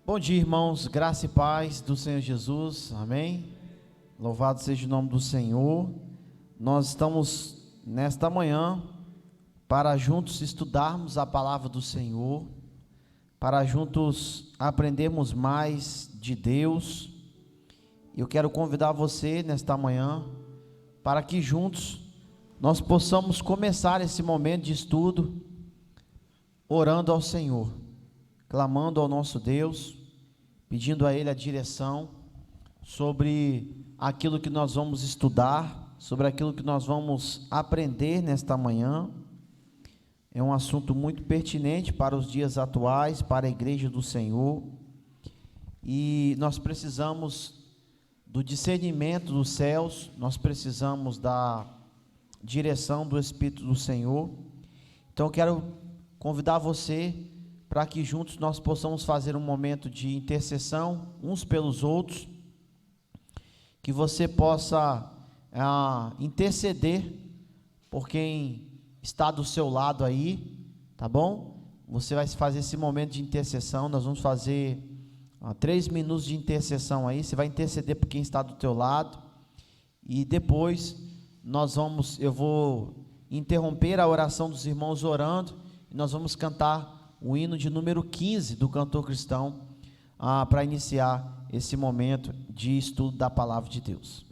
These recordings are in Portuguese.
Bom dia, irmãos, graça e paz do Senhor Jesus, amém? Louvado seja o nome do Senhor. Nós estamos nesta manhã para juntos estudarmos a palavra do Senhor, para juntos aprendermos mais de Deus. Eu quero convidar você nesta manhã para que juntos nós possamos começar esse momento de estudo orando ao Senhor, clamando ao nosso Deus, pedindo a Ele a direção sobre aquilo que nós vamos estudar, sobre aquilo que nós vamos aprender nesta manhã. É um assunto muito pertinente para os dias atuais, para a igreja do Senhor, e nós precisamos do discernimento dos céus, nós precisamos da direção do Espírito do Senhor. Então eu quero convidar você para que juntos nós possamos fazer um momento de intercessão uns pelos outros, que você possa interceder por quem está do seu lado aí, tá bom? Você vai fazer esse momento de intercessão. Nós vamos fazer 3 minutos de intercessão aí. Você vai interceder por quem está do teu lado, e depois eu vou interromper a oração dos irmãos orando, e nós vamos cantar o hino de número 15 do cantor cristão, para iniciar esse momento de estudo da palavra de Deus.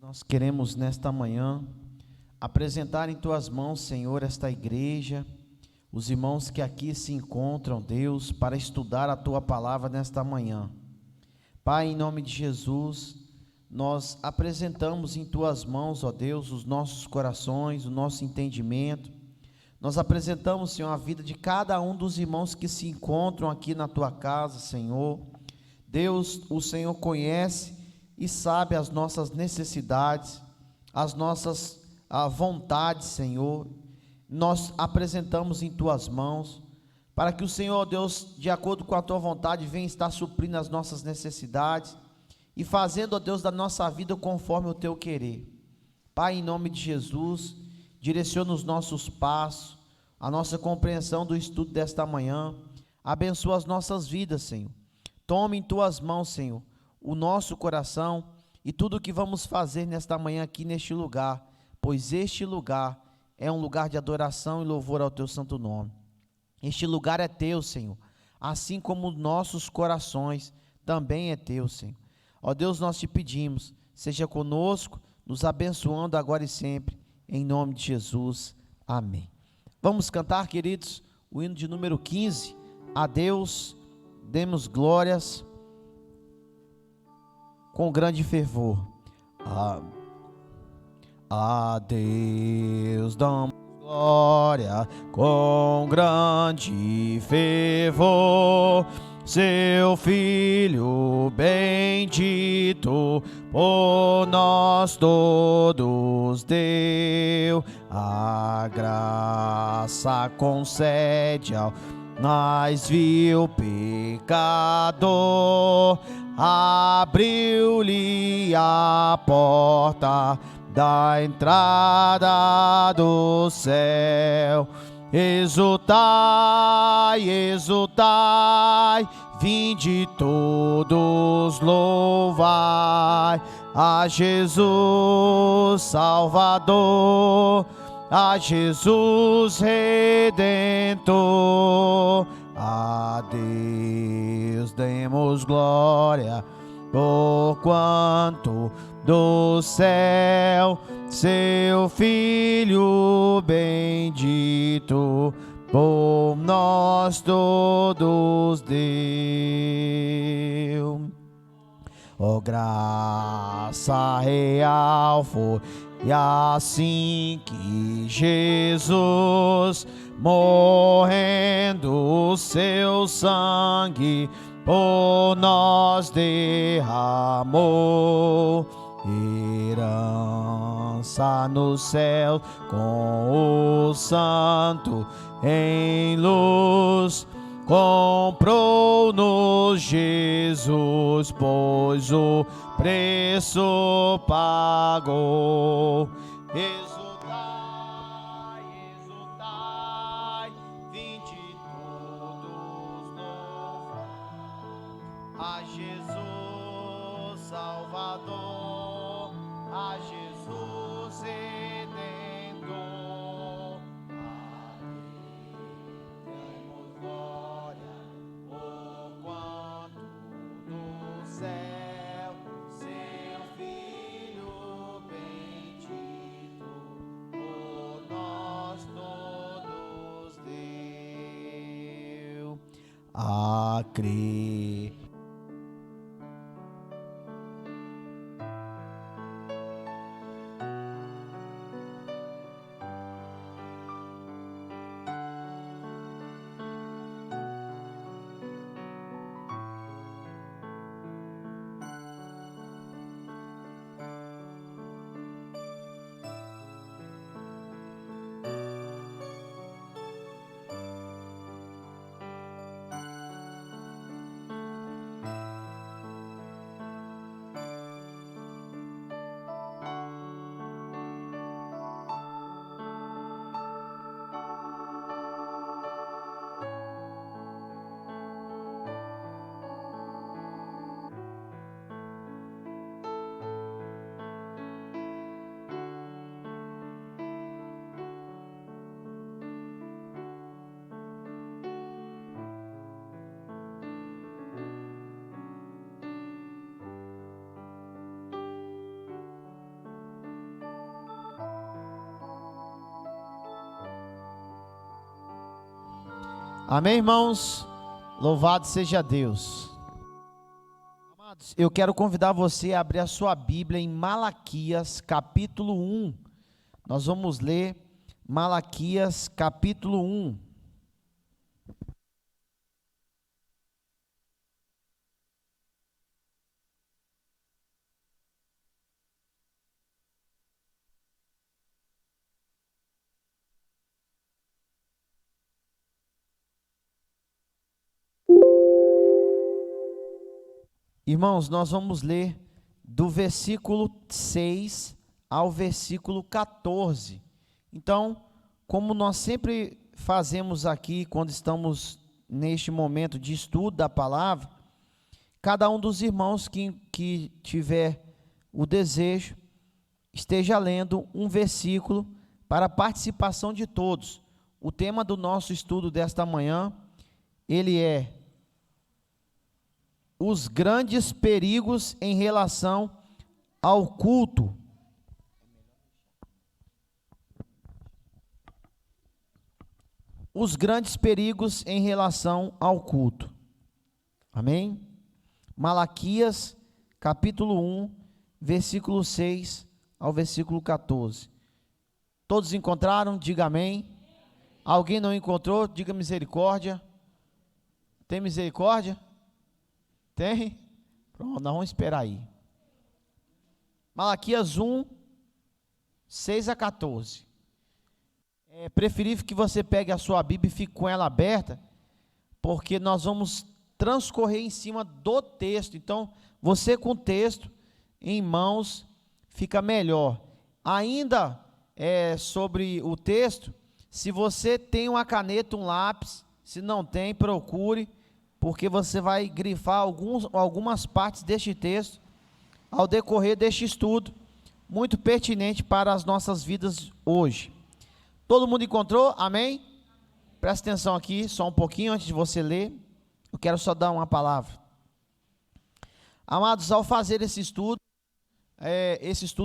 Nós queremos nesta manhã apresentar em tuas mãos, Senhor, esta igreja, os irmãos que aqui se encontram, Deus, para estudar a tua palavra nesta manhã. Pai, em nome de Jesus, nós apresentamos em tuas mãos, ó Deus, os nossos corações, o nosso entendimento. Nós apresentamos, Senhor, a vida de cada um dos irmãos que se encontram aqui na tua casa, Senhor. Deus, o Senhor conhece e sabe as nossas necessidades, as nossas vontades, Senhor. Nós apresentamos em tuas mãos, para que o Senhor, Deus, de acordo com a tua vontade, venha estar suprindo as nossas necessidades e fazendo, ó Deus, da nossa vida conforme o teu querer. Pai, em nome de Jesus, direciona os nossos passos, a nossa compreensão do estudo desta manhã. Abençoa as nossas vidas, Senhor. Tome em tuas mãos, Senhor, o nosso coração e tudo o que vamos fazer nesta manhã aqui neste lugar, pois este lugar é um lugar de adoração e louvor ao teu santo nome. Este lugar é teu, Senhor, assim como nossos corações também é teu, Senhor. Ó Deus, nós te pedimos, seja conosco, nos abençoando agora e sempre, em nome de Jesus, amém. Vamos cantar, queridos, o hino de número 15, a Deus demos glórias com grande fervor. A Deus damos glória com grande fervor, seu Filho bendito por nós todos deu. A graça concede ao mais vil pecador, abriu-lhe a porta da entrada do céu. Exultai, exultai, vinde todos louvai a Jesus Salvador, a Jesus Redentor. A Deus demos glória, porquanto do céu seu Filho bendito por nós todos deu. Oh, graça real foi e assim que Jesus, morrendo, seu sangue por nós derramou. Herança no céu com o santo em luz, comprou-nos Jesus, pois o preço pagou. Exultai, exultai, vinde todos louvar a Jesus Salvador, a Jesus Redentor. A Deus damos glória, porquanto do céu seu Filho bendito por nós todos deu. A crer. Amém, irmãos? Louvado seja Deus. Amados, eu quero convidar você a abrir a sua Bíblia em Malaquias, capítulo 1. Nós vamos ler Malaquias, capítulo 1. Irmãos, nós vamos ler do versículo 6 ao versículo 14. Então, como nós sempre fazemos aqui, quando estamos neste momento de estudo da palavra, cada um dos irmãos que tiver o desejo, esteja lendo um versículo para a participação de todos. O tema do nosso estudo desta manhã, ele é os grandes perigos em relação ao culto. Os grandes perigos em relação ao culto. Amém? Malaquias, capítulo 1, versículo 6 ao versículo 14. Todos encontraram? Diga amém. Alguém não encontrou? Diga misericórdia. Tem misericórdia? Tem? Pronto, nós vamos esperar aí. Malaquias 1, 6 a 14. É preferível que você pegue a sua Bíblia e fique com ela aberta, porque nós vamos transcorrer em cima do texto. Então, você com o texto em mãos fica melhor. Ainda sobre o texto, se você tem uma caneta, um lápis, se não tem, procure, porque você vai grifar algumas partes deste texto ao decorrer deste estudo, muito pertinente para as nossas vidas hoje. Todo mundo encontrou? Amém? Presta atenção aqui, só um pouquinho antes de você ler. Eu quero só dar uma palavra. Amados, ao fazer esse estudo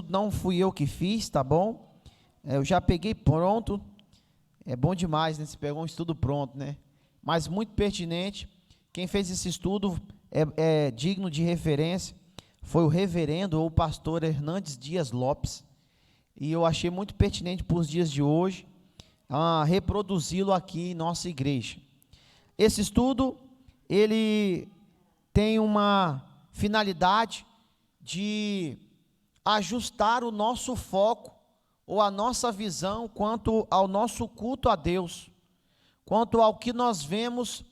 não fui eu que fiz, tá bom? Eu já peguei pronto. É bom demais, né? Você pegou um estudo pronto, né? Mas muito pertinente. Quem fez esse estudo é digno de referência. Foi o reverendo ou pastor Hernandes Dias Lopes. E eu achei muito pertinente para os dias de hoje reproduzi-lo aqui em nossa igreja. Esse estudo, ele tem uma finalidade de ajustar o nosso foco ou a nossa visão quanto ao nosso culto a Deus, quanto ao que nós vemos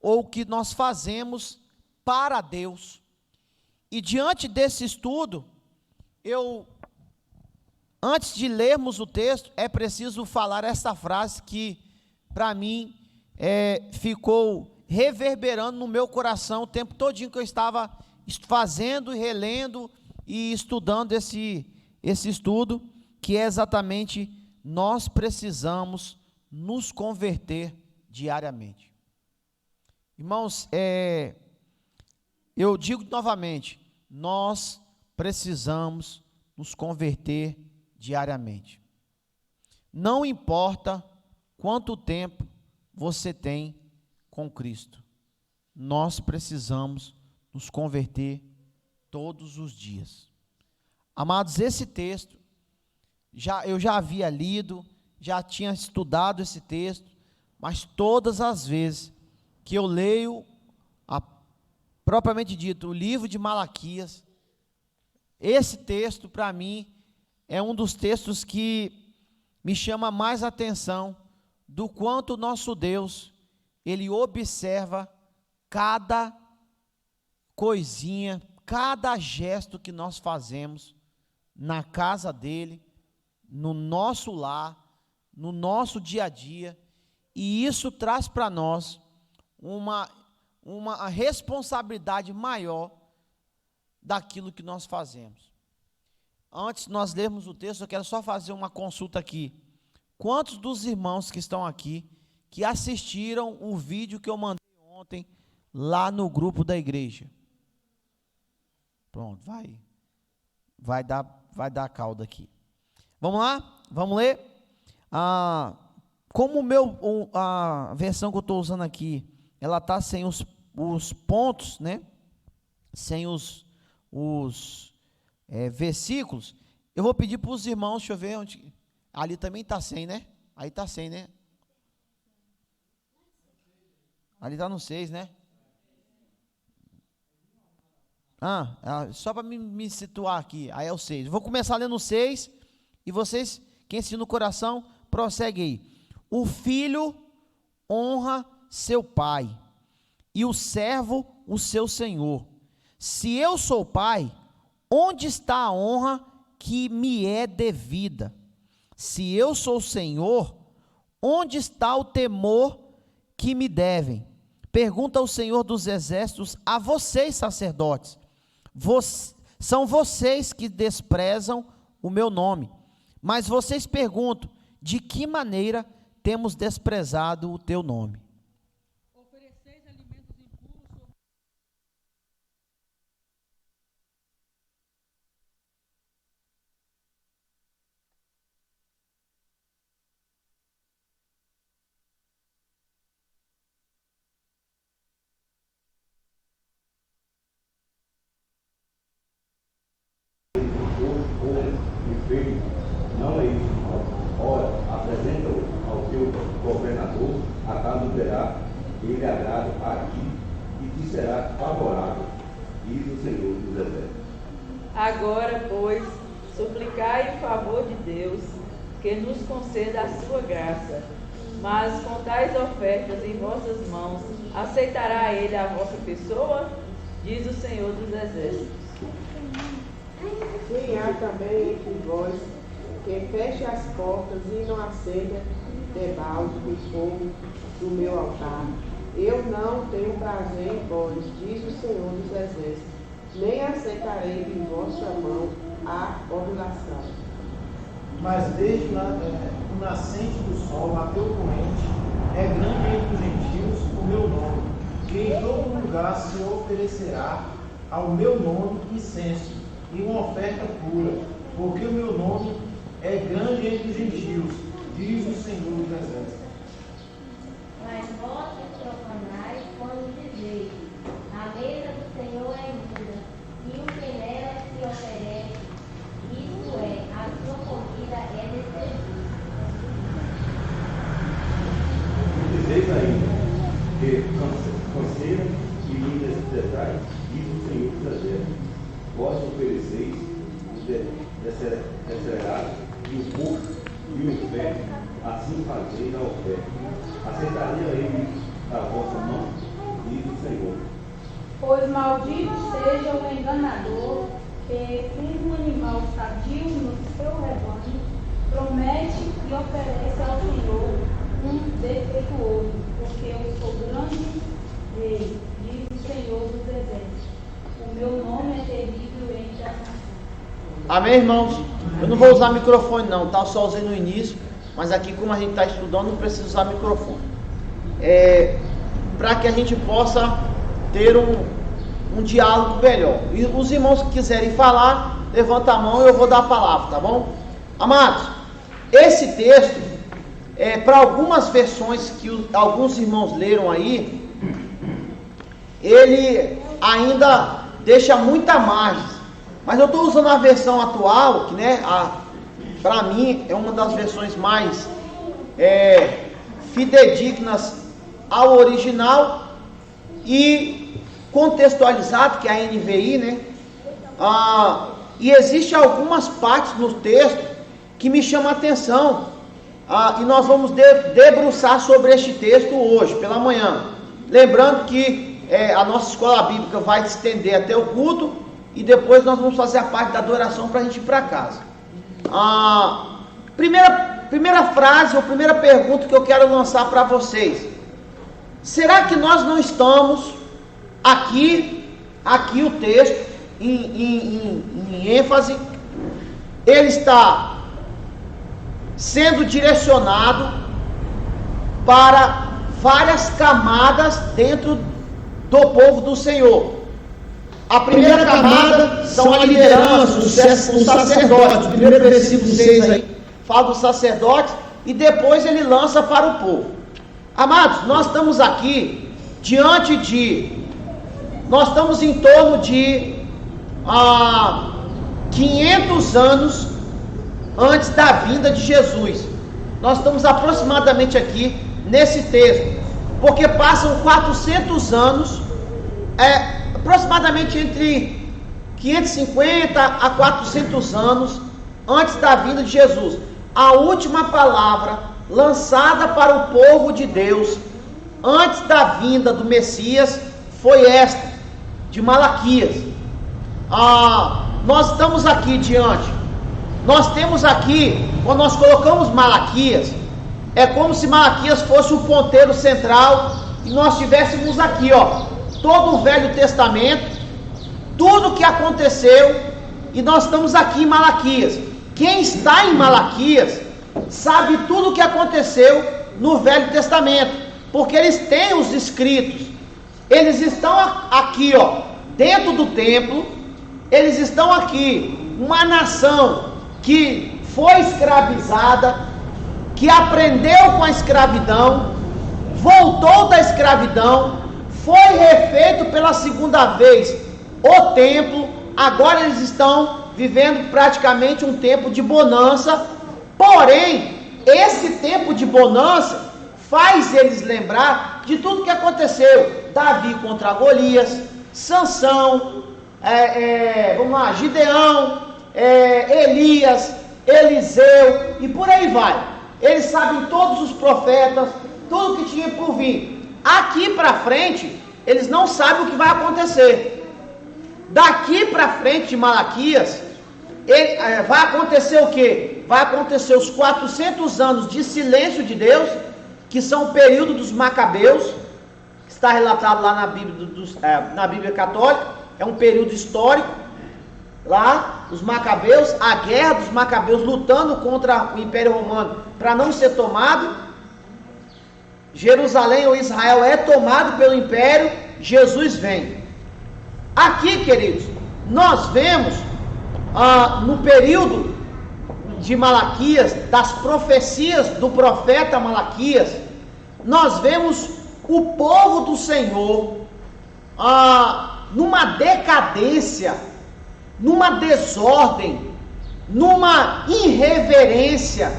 ou que nós fazemos para Deus. E diante desse estudo, antes de lermos o texto, é preciso falar essa frase que, para mim, ficou reverberando no meu coração o tempo todinho que eu estava fazendo e relendo e estudando esse estudo, que é exatamente: nós precisamos nos converter diariamente. Irmãos, eu digo novamente, nós precisamos nos converter diariamente. Não importa quanto tempo você tem com Cristo, nós precisamos nos converter todos os dias. Amados, esse texto, eu já havia lido, já tinha estudado esse texto, mas todas as vezes que eu leio, propriamente dito, o livro de Malaquias, esse texto, para mim, é um dos textos que me chama mais atenção do quanto o nosso Deus, Ele observa cada coisinha, cada gesto que nós fazemos na casa dEle, no nosso lar, no nosso dia a dia, e isso traz para nós uma responsabilidade maior daquilo que nós fazemos. Antes de nós lermos o texto, eu quero só fazer uma consulta aqui. Quantos dos irmãos que estão aqui, que assistiram o vídeo que eu mandei ontem, lá no grupo da igreja? Pronto, vai dar cauda aqui. Vamos lá? Vamos ler? Como a versão que eu estou usando aqui, ela está sem os pontos, né? Sem os versículos, eu vou pedir para os irmãos, deixa eu ver onde. Ali também está sem, né? Aí está sem, né? Ali está no 6, né? Só para me situar aqui, aí é o 6. Vou começar lendo o 6, e vocês, quem se no coração, prossegue aí. O filho honra seu pai, e o servo o seu senhor. Se eu sou pai, onde está a honra que me é devida? Se eu sou senhor, onde está o temor que me devem? Pergunta o Senhor dos Exércitos a vocês, sacerdotes. São vocês que desprezam o meu nome. Mas vocês perguntam: de que maneira temos desprezado o teu nome? Ofereceis alimentos impuros. ou enfermo, não é isso. Ora, apresenta-o ao teu governador, a caso verá ele agrado a ti e te será favorável, diz o Senhor dos Exércitos. Agora, pois, suplicai em favor de Deus, que nos conceda a sua graça. Mas com tais ofertas em vossas mãos, aceitará ele a vossa pessoa? Diz o Senhor dos Exércitos. Quem há também entre vós que feche as portas e não acenda debalde de fogo do meu altar? Eu não tenho prazer em vós, diz o Senhor dos Exércitos, nem aceitarei de vossa mão a oblação. Mas desde o nascente do sol até o poente, é grande entre os gentios o meu nome, e em todo lugar se oferecerá ao meu nome incenso e uma oferta pura, porque o meu nome é grande entre os gentios, diz o Senhor dos Exércitos. Mas vós profanais quando dizeis, a mesa do Senhor é imunda, e o que nela se oferece, isso é, a sua comida é desperdício. Dizeis ainda que canseira e me desprezais, diz o Senhor dos Exércitos. Vós ofereceis o descerrado e o porco e o inferno, assim fazeis a oferta. Aceitaria ele da vossa mão, diz o Senhor. Pois maldito seja o enganador que, tendo um animal sadio no seu rebanho, promete e oferece ao Senhor um defeituoso, porque eu sou grande rei, diz o Senhor dos Exércitos. O meu nome é terrível entre as nações. Amém, irmãos? Eu não vou usar microfone não, tá? Eu só usei no início, mas aqui como a gente está estudando não precisa usar microfone. Para que a gente possa ter um diálogo melhor. E os irmãos que quiserem falar, levanta a mão e eu vou dar a palavra, tá bom? Amados, esse texto, para algumas versões que alguns irmãos leram aí, ele ainda deixa muita margem. Mas eu estou usando a versão atual, que para mim é uma das versões mais fidedignas ao original e contextualizado, que é a NVI, e existe algumas partes no texto que me chamam a atenção, e nós vamos debruçar sobre este texto hoje, pela manhã. Lembrando que a nossa escola bíblica vai se estender até o culto, e depois nós vamos fazer a parte da adoração para a gente ir para casa. Primeira frase, ou primeira pergunta que eu quero lançar para vocês: será que nós não estamos aqui o texto em ênfase, ele está sendo direcionado para várias camadas dentro do povo do Senhor. A primeira camada são a liderança, os sacerdotes. O primeiro versículo 6 aí fala dos sacerdotes, e depois ele lança para o povo. Amados, nós estamos aqui nós estamos em torno de 500 anos antes da vinda de Jesus. Nós estamos aproximadamente aqui nesse texto, porque passam 400 anos, aproximadamente entre 550 a 400 anos antes da vinda de Jesus. A última palavra lançada para o povo de Deus antes da vinda do Messias foi esta, de Malaquias. Nós estamos aqui nós temos aqui, quando nós colocamos Malaquias, é como se Malaquias fosse o ponteiro central e nós tivéssemos aqui, todo o Velho Testamento, tudo que aconteceu, e nós estamos aqui em Malaquias. Quem está em Malaquias sabe tudo o que aconteceu no Velho Testamento, porque eles têm os escritos. Eles estão aqui, dentro do templo. Eles estão aqui, uma nação que foi escravizada, que aprendeu com a escravidão, voltou da escravidão, foi refeito pela segunda vez o templo. Agora eles estão vivendo praticamente um tempo de bonança, porém, esse tempo de bonança faz eles lembrar de tudo que aconteceu. Davi contra Golias, Sansão, vamos lá, Gideão, Elias, Eliseu, e por aí vai. Eles sabem todos os profetas, tudo que tinha por vir. Aqui para frente, eles não sabem o que vai acontecer. Daqui para frente de Malaquias, vai acontecer o quê? Vai acontecer os 400 anos de silêncio de Deus, que são o período dos Macabeus, que está relatado lá na Bíblia Católica, é um período histórico. Lá, os Macabeus, a guerra dos Macabeus lutando contra o Império Romano para não ser tomado. Jerusalém ou Israel é tomado pelo Império, Jesus vem. Aqui, queridos, nós vemos no período de Malaquias, das profecias do profeta Malaquias, nós vemos o povo do Senhor numa decadência, numa desordem, numa irreverência,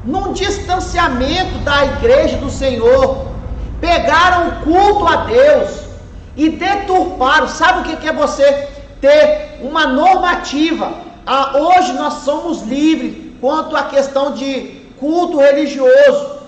num distanciamento da igreja do Senhor. Pegaram o culto a Deus e deturparam. Sabe o que é você ter uma normativa? Hoje nós somos livres quanto à questão de culto religioso.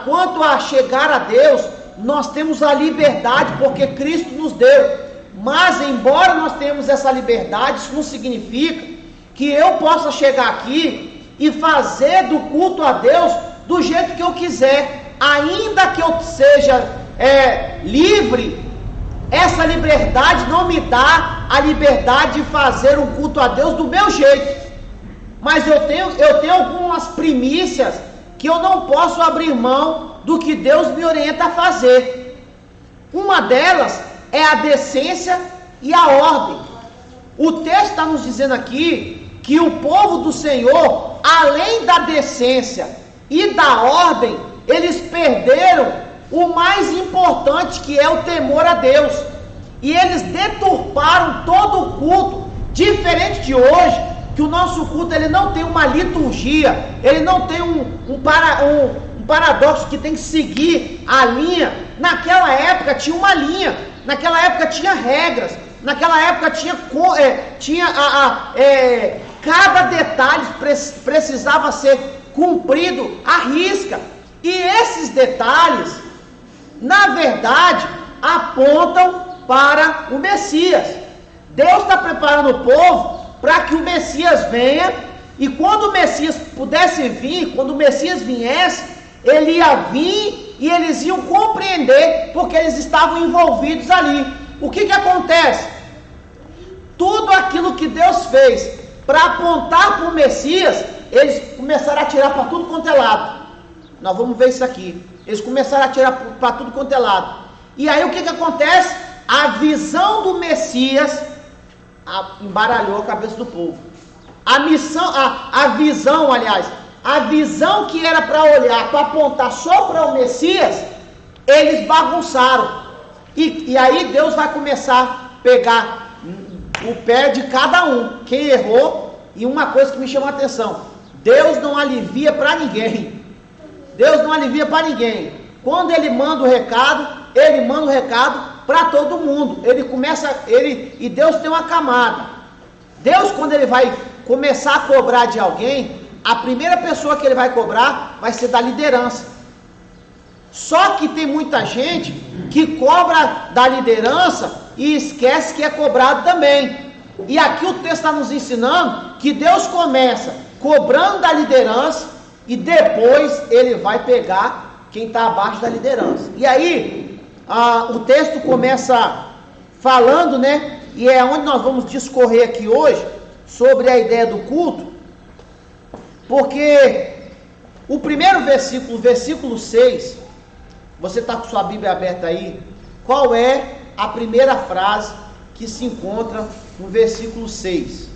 Quanto a chegar a Deus, nós temos a liberdade porque Cristo nos deu. Mas embora nós tenhamos essa liberdade, isso não significa que eu possa chegar aqui e fazer do culto a Deus do jeito que eu quiser. Ainda que eu seja livre, essa liberdade não me dá a liberdade de fazer um culto a Deus do meu jeito. Mas eu tenho algumas primícias que eu não posso abrir mão do que Deus me orienta a fazer. Uma delas é a decência e a ordem. O texto está nos dizendo aqui que o povo do Senhor, além da decência e da ordem, eles perderam o mais importante, que é o temor a Deus. E eles deturparam todo o culto, diferente de hoje, que o nosso culto ele não tem uma liturgia, ele não tem um paradoxo que tem que seguir a linha. Naquela época tinha uma linha, naquela época tinha regras, naquela época cada detalhe precisava ser cumprido à risca. E esses detalhes, na verdade, apontam para o Messias. Deus está preparando o povo para que o Messias venha, e quando o Messias pudesse vir, quando o Messias viesse, ele ia vir e eles iam compreender, porque eles estavam envolvidos ali. O que acontece? Tudo aquilo que Deus fez para apontar para o Messias, eles começaram a tirar para tudo quanto é lado. Nós vamos ver isso aqui. Eles começaram a tirar para tudo quanto é lado. E aí o que acontece? A visão do Messias embaralhou a cabeça do povo. A visão que era para olhar, para apontar só para o Messias, eles bagunçaram. E aí Deus vai começar a pegar o pé de cada um, quem errou. E uma coisa que me chamou a atenção: Deus não alivia para ninguém. Deus não alivia para ninguém. Quando Ele manda o recado, Ele manda o recado para todo mundo. E Deus tem uma camada. Deus, quando Ele vai começar a cobrar de alguém, a primeira pessoa que Ele vai cobrar vai ser da liderança. Só que tem muita gente que cobra da liderança e esquece que é cobrado também. E aqui o texto está nos ensinando que Deus começa cobrando da liderança e depois Ele vai pegar quem está abaixo da liderança. E aí o texto começa falando, né? E é onde nós vamos discorrer aqui hoje sobre a ideia do culto, porque o primeiro versículo, versículo 6, você está com sua Bíblia aberta aí? Qual é a primeira frase que se encontra no versículo 6?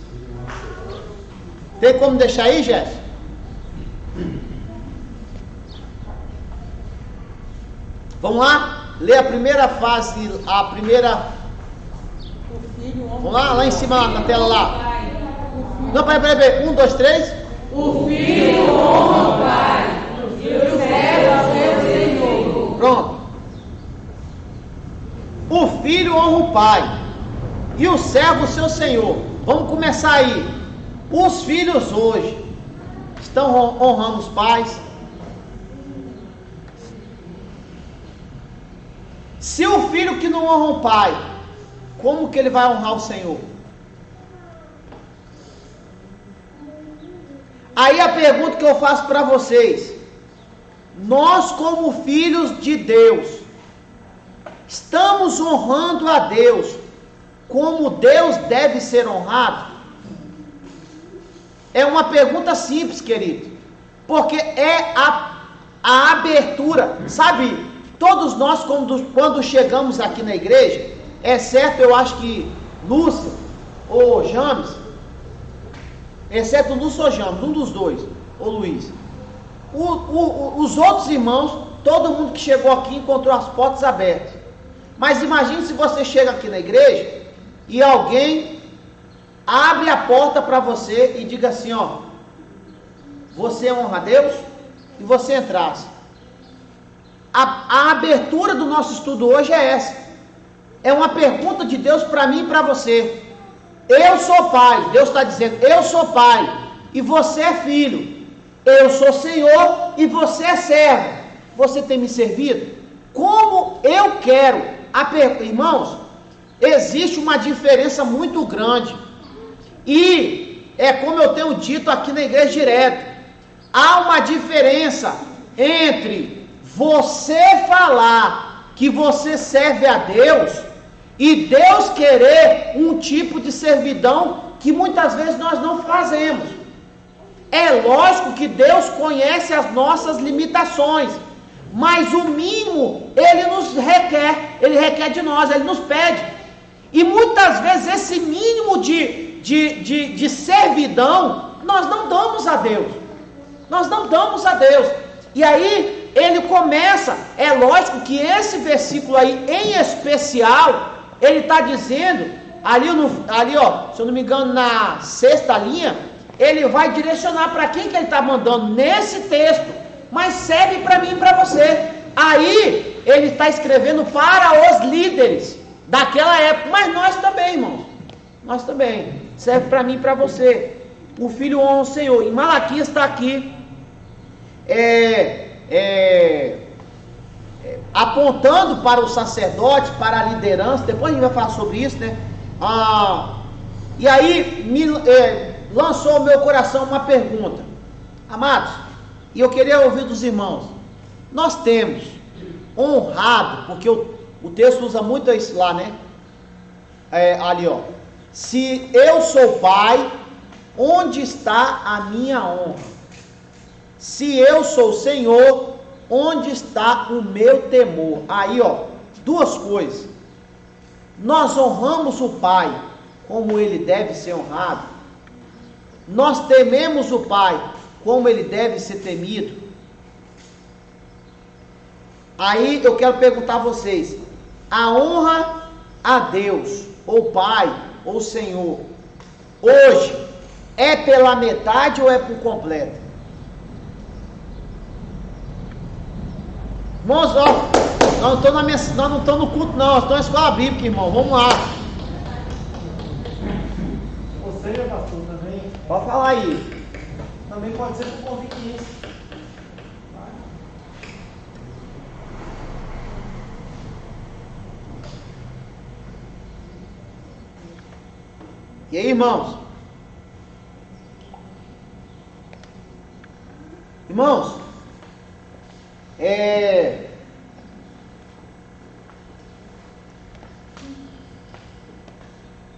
Tem como deixar aí, Jéssica? Vamos lá? Lê a primeira frase, O filho, o homem. Vamos lá em cima na tela lá. O Não, peraí. 1, 2, 3. O filho honra o pai, e o servo seu senhor. Pronto. O filho honra o pai, e o servo seu senhor. Vamos começar aí. Os filhos hoje estão honrando os pais? Se o filho que não honra o pai, como que ele vai honrar o Senhor? Aí a pergunta que eu faço para vocês: nós como filhos de Deus, estamos honrando a Deus como Deus deve ser honrado? É uma pergunta simples, querido, porque é a abertura, sabe? Todos nós, quando chegamos aqui na igreja, exceto eu acho que Lúcia ou James, exceto Lúcia ou James, um dos dois, ou Luiz, os outros irmãos, todo mundo que chegou aqui encontrou as portas abertas. Mas imagine se você chega aqui na igreja e alguém abre a porta para você e diga assim, ó: você honra a Deus? E você entrasse. A abertura do nosso estudo hoje é essa. É uma pergunta de Deus para mim e para você. Eu sou pai, Deus está dizendo, eu sou pai e você é filho. Eu sou Senhor e você é servo. Você tem me servido como eu quero. Irmãos, existe uma diferença muito grande. E é como eu tenho dito aqui na igreja direto, há uma diferença entre você falar que você serve a Deus e Deus querer um tipo de servidão que muitas vezes nós não fazemos. É lógico que Deus conhece as nossas limitações, mas o mínimo Ele nos requer, Ele requer de nós, Ele nos pede. E muitas vezes esse mínimo de servidão nós não damos a Deus. Nós não damos a Deus. E aí ele começa, é lógico que esse versículo aí em especial, ele está dizendo, ali ó, se eu não me engano, na 6ª linha, ele vai direcionar para quem que ele está mandando nesse texto, mas serve para mim e para você. Aí ele está escrevendo para os líderes daquela época, mas nós também, irmãos, nós também, serve para mim e para você. O filho honra o Senhor. Em Malaquias está aqui apontando para o sacerdote, para a liderança. Depois a gente vai falar sobre isso, né? E aí lançou ao meu coração uma pergunta, amados, e eu queria ouvir dos irmãos. Nós temos honrado, porque o texto usa muito isso lá, né? Ali ó, se eu sou pai, onde está a minha honra? Se eu sou Senhor, onde está o meu temor? Aí ó, duas coisas. Nós honramos o Pai como ele deve ser honrado. Nós tememos o Pai como ele deve ser temido. Aí eu quero perguntar a vocês: a honra a Deus, ou Pai, ou Senhor, hoje é pela metade ou é por completo? Irmãos, ó, nós não estamos no culto não, nós estamos na escola bíblica, irmão, vamos lá. Você, pastor, também. Pode falar aí. Também pode ser por conveniência. E aí, irmãos? Irmãos,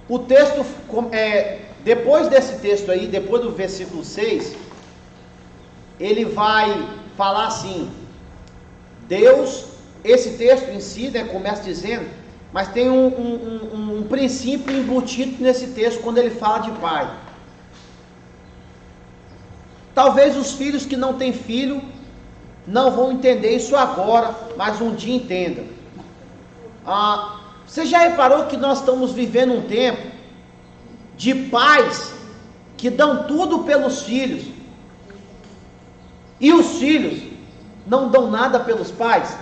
o texto, depois desse texto aí, depois do versículo 6, ele vai falar assim, Deus, esse texto em si, né, começa dizendo, mas tem um princípio embutido nesse texto quando ele fala de pai. Talvez os filhos que não têm filho não vão entender isso agora, mas um dia entendam. Você já reparou que nós estamos vivendo um tempo de pais que dão tudo pelos filhos, e os filhos não dão nada pelos pais?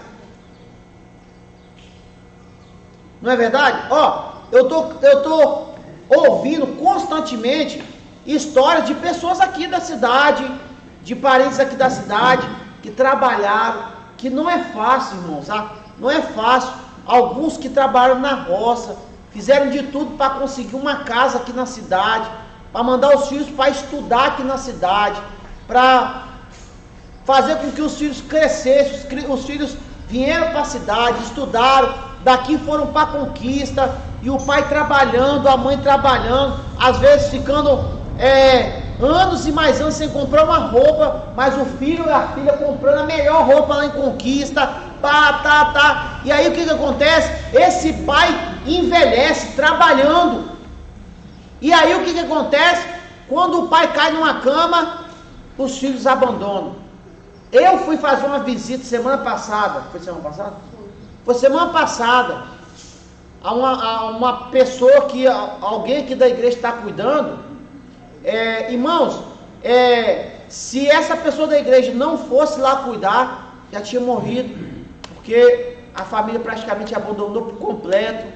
Não é verdade? Eu tô ouvindo constantemente histórias de pessoas aqui da cidade, de parentes aqui da cidade, que trabalharam, que não é fácil, irmãos, não é fácil. Alguns que trabalharam na roça, fizeram de tudo para conseguir uma casa aqui na cidade, para mandar os filhos para estudar aqui na cidade, para fazer com que os filhos crescessem. Os filhos vieram para a cidade, estudaram, daqui foram para a conquista, e o pai trabalhando, a mãe trabalhando, às vezes ficando anos e mais anos sem comprar uma roupa, mas o filho e a filha comprando a melhor roupa lá em conquista, e aí o que acontece? Esse pai envelhece trabalhando, e aí o que acontece? Quando o pai cai numa cama, os filhos abandonam. Eu fui fazer uma visita semana passada, foi semana passada? Foi semana passada, a uma pessoa que alguém aqui da igreja está cuidando. Irmãos, se essa pessoa da igreja não fosse lá cuidar, já tinha morrido, porque a família praticamente abandonou por completo.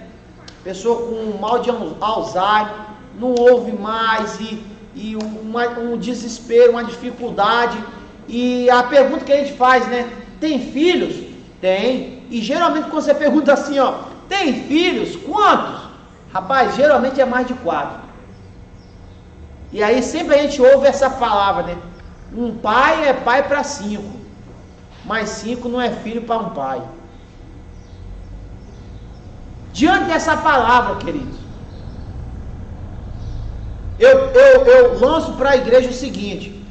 Pessoa com mal de Alzheimer, não ouve mais, e um desespero, uma dificuldade. E a pergunta que a gente faz, né? Tem filhos? Tem. E geralmente quando você pergunta assim, tem filhos? Quantos? Rapaz, geralmente é mais de 4. E aí sempre a gente ouve essa palavra, né? Um pai é pai para 5, mas 5 não é filho para um pai. Diante dessa palavra, queridos, eu lanço para a igreja o seguinte: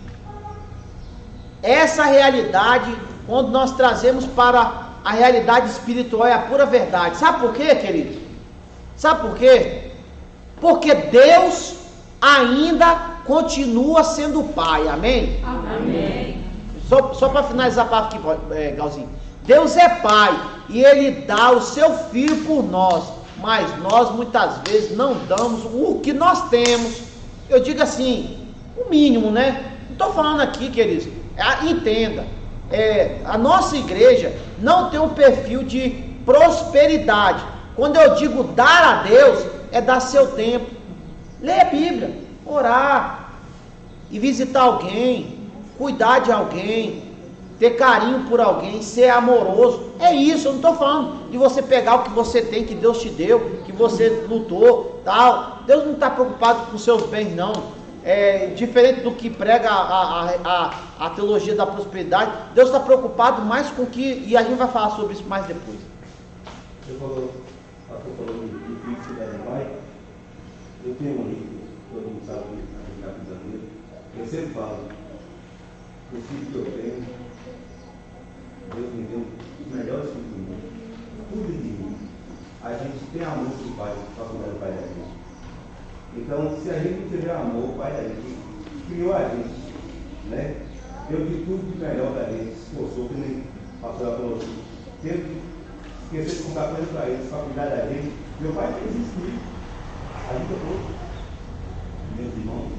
essa realidade, quando nós trazemos para a realidade espiritual, é a pura verdade. Sabe por quê, queridos? Sabe por quê? Porque Deus ainda continua sendo pai, amém? Amém. Só para finalizar a palavra aqui, Galzinho. Deus é pai e Ele dá o seu filho por nós, mas nós muitas vezes não damos o que nós temos. Eu digo assim, o mínimo, né? Não estou falando aqui, queridos, entenda, a nossa igreja não tem um perfil de prosperidade. Quando eu digo dar a Deus, é dar seu tempo, ler a Bíblia, orar, e visitar alguém, cuidar de alguém, ter carinho por alguém, ser amoroso. É isso. Eu não estou falando de você pegar o que você tem, que Deus te deu, que você lutou, tal. Deus não está preocupado com seus bens, não. Diferente do que prega a teologia da prosperidade, Deus está preocupado mais com o que, e a gente vai falar sobre isso mais depois. Você falou do filho que deve pai. Eu tenho um amigo, todo mundo sabe que é capital. Eu sempre falo, o filho que eu tenho, Deus me deu os melhores filhos do mundo, tudo de mim. A gente tem amor do pai para cuidar do pai da gente. Então, se a gente não tiver amor, o pai da gente criou a gente, né? Deu de tudo de melhor da gente, se esforçou, que nem a pastora falou assim, sempre esquecer de comprar coisa para eles, para cuidar da gente. Meu pai fez isso comigo, a vida toda, meus irmãos.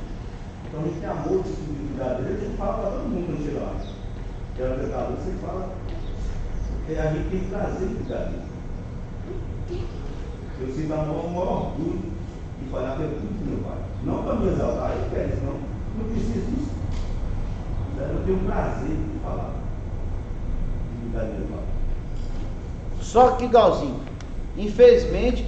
Então, a gente tem amor de cuidar deles, a gente fala para todo mundo quando chega lá. Que ela pecador, você fala, porque a gente tem que trazer cuidar deles. Eu sinto o maior orgulho de falar pelo tudo do meu pai. Não para me exaltar, eu quero isso, não preciso disso. Eu tenho prazer de falar, de cuidar do meu pai. Só que, Galzinho, infelizmente,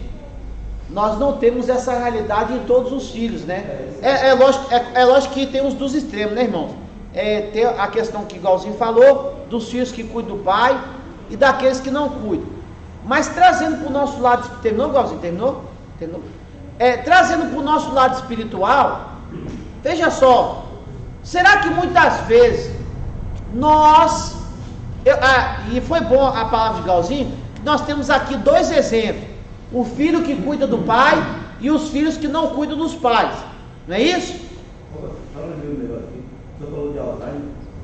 nós não temos essa realidade em todos os filhos, né? É lógico que tem os dos extremos, né, irmãos? Tem a questão que o Galzinho falou, dos filhos que cuidam do pai e daqueles que não cuidam. Mas trazendo para o nosso lado, terminou, Galzinho? Terminou? Trazendo para o nosso lado espiritual, veja só, será que muitas vezes nós, e foi bom a palavra de Galzinho, nós temos aqui 2 exemplos, o filho que cuida do pai e os filhos que não cuidam dos pais, não é isso? Só lembrei um negócio aqui, você falou de Alzheimer,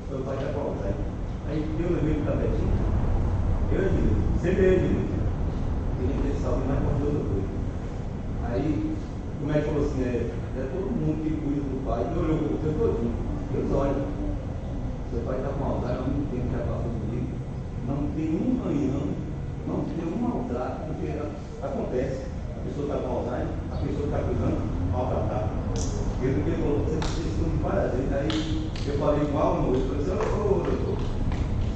meu pai está com Alzheimer, aí eu levei para o tapetinho, sempre eu e ele fez saúde mais por 2 ou 3. Aí o médico falou assim, é todo mundo que cuida do pai, e olhou o tempo todinho. Eles olham, seu pai está com Alzheimer há muito tempo, já passou comigo, não tem um ranhão, não tem um maltrato, porque acontece, a pessoa está com Alzheimer, a pessoa está cuidando, maltratada. Ele falou, você precisa de várias vezes, aí eu falei igual no outro, eu falei assim, ô doutor,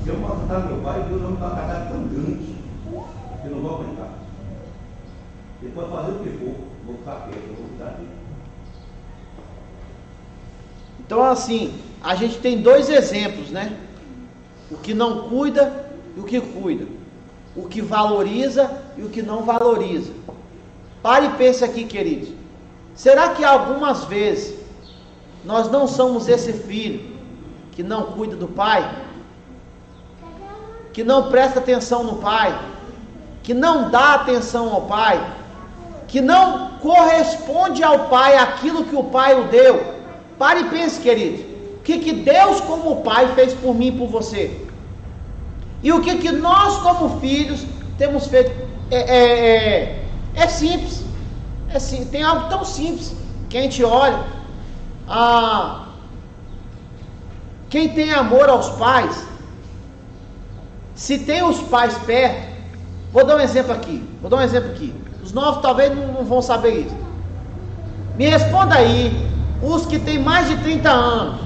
se eu maltratar meu pai, Deus vai me dar uma cagada tão grande, que eu não vou aguentar. Ele pode fazer o que for, vou ficar quieto, eu vou cuidar dele. Então, assim, a gente tem dois exemplos, né? O que não cuida e o que cuida. O que valoriza e o que não valoriza. Pare e pense aqui, queridos. Será que algumas vezes nós não somos esse filho que não cuida do pai? Que não presta atenção no pai? Que não dá atenção ao pai? Que não corresponde ao pai aquilo que o pai o deu? Pare e pense, querido. O que Deus como pai fez por mim e por você? E o que nós como filhos temos feito? É simples. Tem algo tão simples que a gente olha. Quem tem amor aos pais, se tem os pais perto, vou dar um exemplo aqui. Os novos talvez não vão saber isso. Me responda aí, os que tem mais de 30 anos,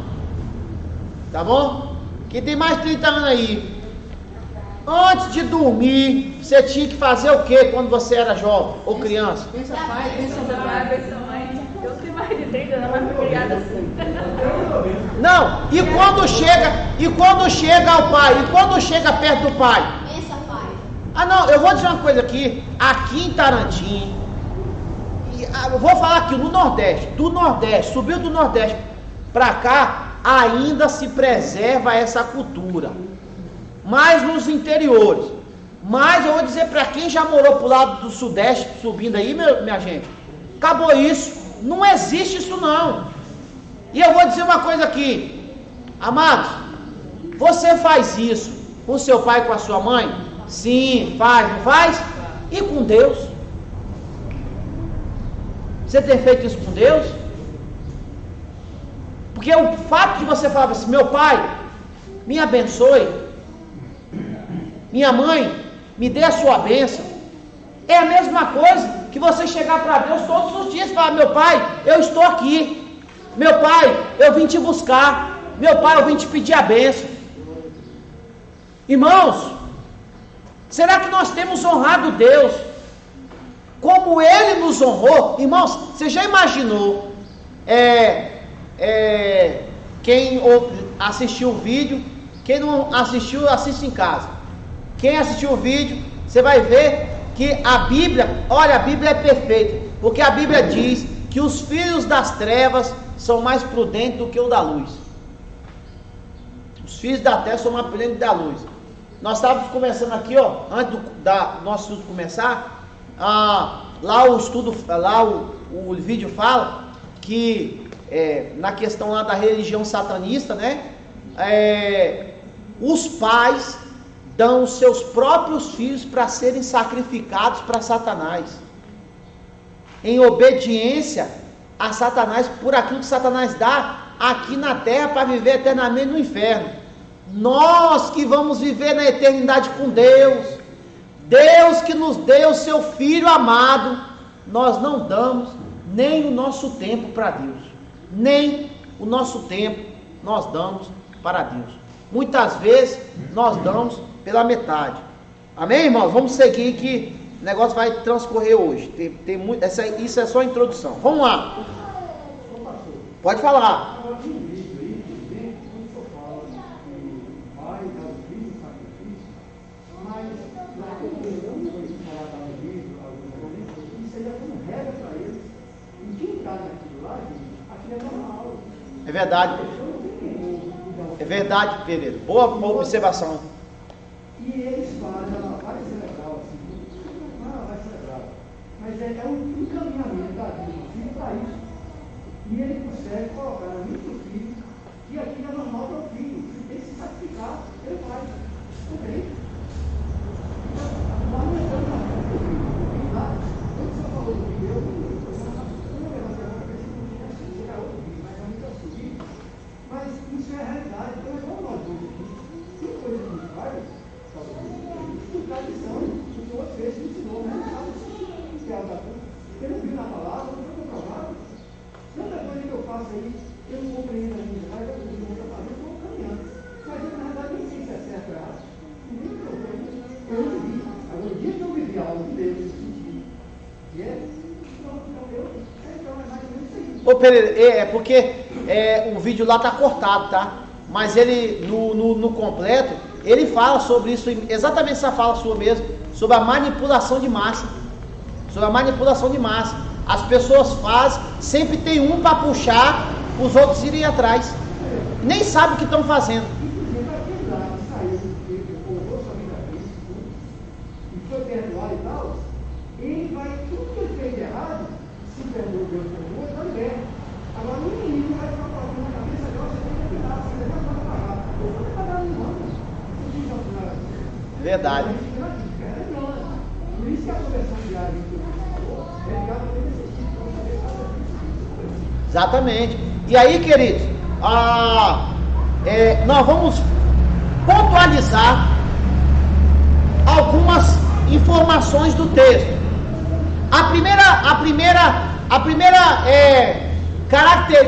tá bom? Quem tem mais de 30 anos aí, antes de dormir, você tinha que fazer o que quando você era jovem ou criança? Pensa pai, pensa mãe. Eu tenho mais de 30 anos, mas fui criada assim. Não, e quando chega ao pai, e quando chega perto do pai? Pensa pai. Não, eu vou dizer uma coisa aqui em Tarantim, eu vou falar aqui do Nordeste, subiu do Nordeste para cá, ainda se preserva essa cultura, mais nos interiores. Mas eu vou dizer para quem já morou pro lado do Sudeste, subindo aí, minha gente, acabou isso, não existe isso não. E eu vou dizer uma coisa aqui, amados, você faz isso com seu pai e com a sua mãe? Sim, faz, não faz? E com Deus? Você tem feito isso com Deus? Porque o fato de você falar assim, meu pai, me abençoe, minha mãe, me dê a sua bênção, é a mesma coisa que você chegar para Deus todos os dias e falar, meu pai, eu estou aqui, meu pai, eu vim te buscar, meu pai, eu vim te pedir a bênção. Irmãos, será que nós temos honrado Deus como Ele nos honrou? Irmãos, você já imaginou quem assistiu o vídeo, quem não assistiu, assiste em casa. Quem assistiu o vídeo, você vai ver que a Bíblia é perfeita, porque a Bíblia diz que os filhos das trevas são mais prudentes do que o da luz. Os filhos da terra são mais prudentes da luz. Nós estávamos conversando aqui, antes do nosso estudo começar, o vídeo fala que na questão lá da religião satanista, né? Os pais dão os seus próprios filhos para serem sacrificados para Satanás, em obediência a Satanás, por aquilo que Satanás dá aqui na terra para viver eternamente no inferno. Nós que vamos viver na eternidade com Deus, Deus que nos deu o seu Filho amado, nós não damos nem o nosso tempo para Deus, nem o nosso tempo nós damos para Deus. Muitas vezes nós damos pela metade. Amém, irmãos? Vamos seguir que o negócio vai transcorrer hoje. Isso é só a introdução. Vamos lá. Pode falar. É verdade. É verdade, Pereira. Boa observação. E eles fazem a lavagem cerebral, assim, não é uma lavagem cerebral, mas é um encaminhamento da vida do filho para isso. E ele consegue colocar na mente do filho que aquilo é normal para o filho. O filho tem que se sacrificar, ele faz. Ok? Nós não estamos na frente do filho. Quando você falou do filho, eu eu não compreendo ainda, mas eu não estou fazendo, eu estou caminhando. Mas eu, na verdade, nem sei se é certo ou errado. Eu não vi. Agora, o dia que eu vivi a alma de Deus, eu senti. E é mais ou menos isso aí. Ô Pereira, é porque o vídeo lá tá cortado, tá? Mas ele, no completo, ele fala sobre isso, exatamente essa fala sua mesmo, sobre a manipulação de massa. Sobre a manipulação de massa. As pessoas fazem, sempre tem um para puxar, os outros irem atrás. Nem sabem o que estão fazendo. Inclusive, aquele lá que saiu, que colocou sua vida a Cristo, e foi perdoado e tal, ele vai, tudo que ele fez de errado, se perdoou, Deus perdoou, ele vai liberto. Agora, o inimigo vai ficar colocando na cabeça dela, você tem que cuidar, você tem que pagar. Eu vou pagar no nome. Verdade. Por isso que a conversão diária que você falou é ligada a esse tipo de conversa. Exatamente. E aí, queridos, nós vamos pontualizar algumas informações do texto. A primeira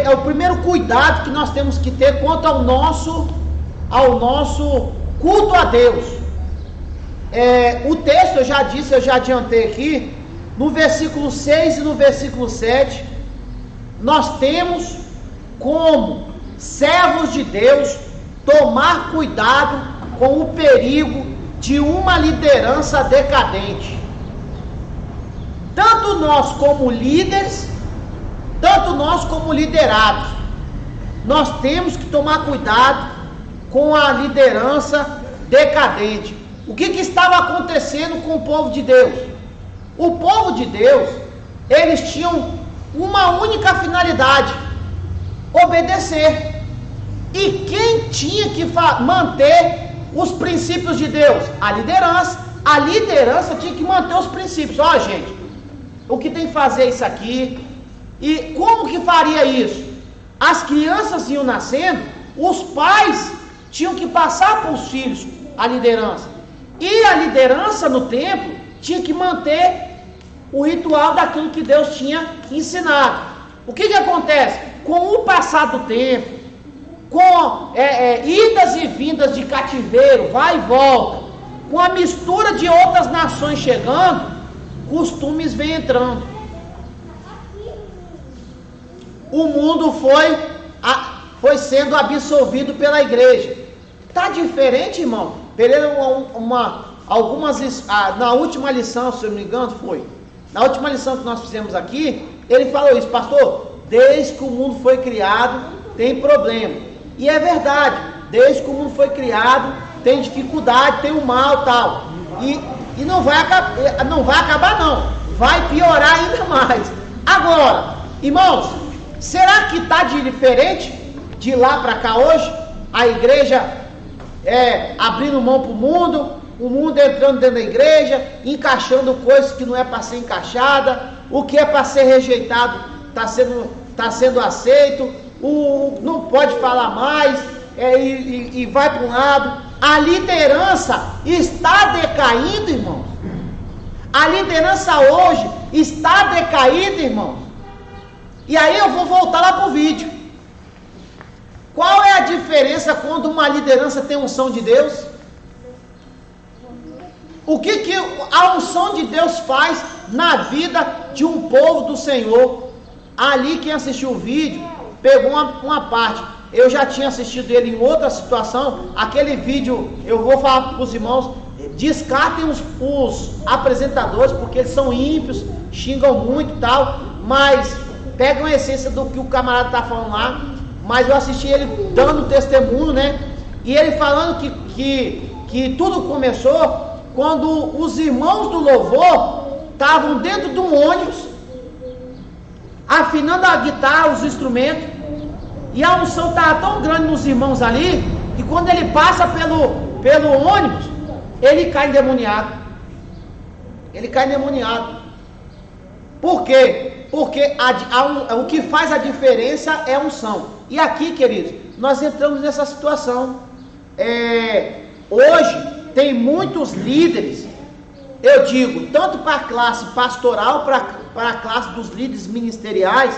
é o primeiro cuidado que nós temos que ter quanto ao nosso culto a Deus. O texto, eu já adiantei aqui, no versículo 6 e no versículo 7, nós temos como servos de Deus tomar cuidado com o perigo de uma liderança decadente. Tanto nós como líderes, tanto nós como liderados, nós temos que tomar cuidado com a liderança decadente. O que estava acontecendo com o povo de Deus? O povo de Deus, eles tinham uma única finalidade: obedecer. E quem tinha que manter os princípios de Deus? A liderança. A liderança tinha que manter os princípios. Ó, gente, o que tem que fazer é isso aqui. E como que faria isso? As crianças iam nascendo, os pais tinham que passar para os filhos a liderança. E a liderança no templo tinha que manter o ritual daquilo que Deus tinha ensinado. O que acontece? Com o passar do tempo, com idas e vindas de cativeiro, vai e volta, com a mistura de outras nações chegando, costumes vêm entrando. O mundo foi sendo absolvido pela igreja. Está diferente, irmão? Pereira, na última lição, se eu não me engano, na última lição que nós fizemos aqui, ele falou isso: pastor, desde que o mundo foi criado, tem problema. E é verdade, desde que o mundo foi criado, tem dificuldade, tem o mal e tal. E não vai acabar não, vai piorar ainda mais. Agora, irmãos, será que está diferente de lá para cá hoje? A igreja abrindo mão para o mundo entrando dentro da igreja, encaixando coisas que não é para ser encaixada, o que é para ser rejeitado está sendo aceito, não pode falar mais, e vai para um lado. A liderança está decaindo, irmãos. A liderança hoje está decaída, irmãos. E aí eu vou voltar lá para o vídeo. Qual é a diferença quando uma liderança tem unção de Deus? O que a unção de Deus faz na vida de um povo do Senhor? Ali quem assistiu o vídeo pegou uma parte. Eu já tinha assistido ele em outra situação. Aquele vídeo, eu vou falar para os irmãos, descartem os apresentadores, porque eles são ímpios, xingam muito e tal, mas pegam a essência do que o camarada está falando lá. Mas eu assisti ele dando testemunho, né? E ele falando que tudo começou quando os irmãos do louvor estavam dentro de um ônibus, afinando a guitarra, os instrumentos, e a unção estava tão grande nos irmãos ali, que quando ele passa pelo ônibus, ele cai endemoniado. Ele cai endemoniado. Por quê? Porque o que faz a diferença é a unção. E aqui, queridos, nós entramos nessa situação. Hoje tem muitos líderes, eu digo, tanto para a classe pastoral, para a classe dos líderes ministeriais,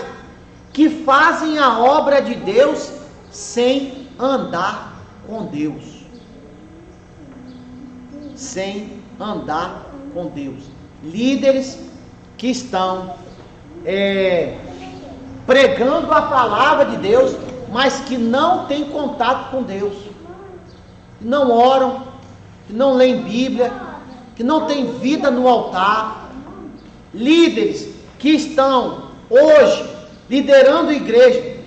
que fazem a obra de Deus sem andar com Deus. Sem andar com Deus. Líderes que estão pregando a palavra de Deus, mas que não têm contato com Deus, que não oram, que não leem Bíblia, que não têm vida no altar. Líderes que estão hoje liderando a igreja.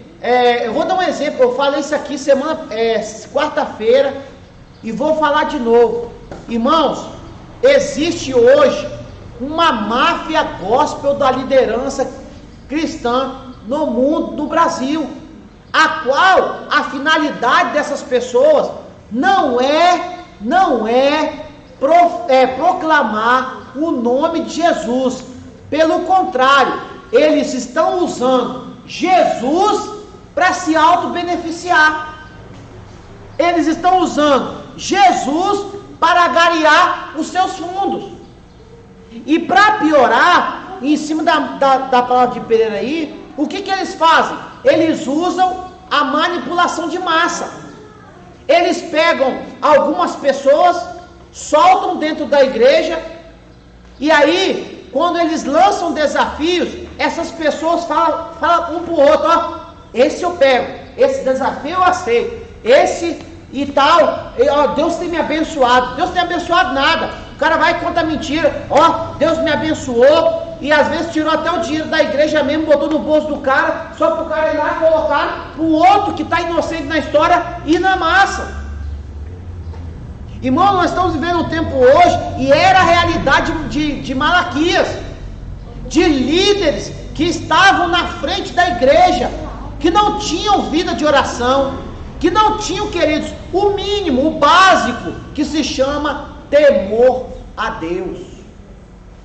Eu vou dar um exemplo. Eu falei isso aqui quarta-feira e vou falar de novo. Irmãos, existe hoje uma máfia gospel da liderança cristã no mundo, no Brasil, a qual a finalidade dessas pessoas não é proclamar o nome de Jesus. Pelo contrário, eles estão usando Jesus para se auto-beneficiar. Eles estão usando Jesus para agariar os seus fundos. E para piorar, em cima da palavra de Pereira aí, o que eles fazem? Eles usam a manipulação de massa. Eles pegam algumas pessoas, soltam dentro da igreja, e aí, quando eles lançam desafios, essas pessoas falam um para o outro: ó, esse eu pego, esse desafio eu aceito, esse e tal, ó, Deus tem me abençoado. Deus tem abençoado nada. O cara vai e conta mentira: ó, Deus me abençoou, e às vezes tirou até o dinheiro da igreja mesmo, botou no bolso do cara, só para o cara ir lá e colocar para o outro que está inocente na história e na massa. Irmão, nós estamos vivendo um tempo hoje, e era a realidade de Malaquias, de líderes que estavam na frente da igreja, que não tinham vida de oração, que não tinham, queridos, o mínimo, o básico, que se chama temor a Deus.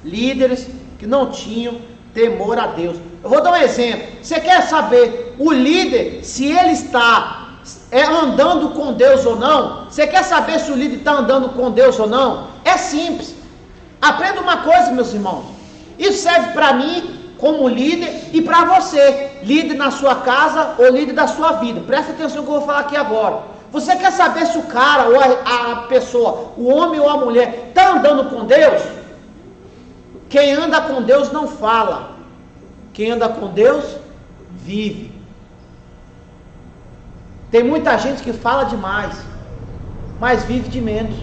Líderes que não tinham temor a Deus. Eu vou dar um exemplo. Você quer saber o líder, se ele está andando com Deus ou não? Você quer saber se o líder está andando com Deus ou não? É simples. Aprenda uma coisa, meus irmãos. Isso serve para mim como líder e para você, líder na sua casa ou líder da sua vida. Presta atenção no que eu vou falar aqui agora. Você quer saber se o cara ou a pessoa, o homem ou a mulher, está andando com Deus? Quem anda com Deus não fala. Quem anda com Deus vive. Tem muita gente que fala demais, mas vive de menos.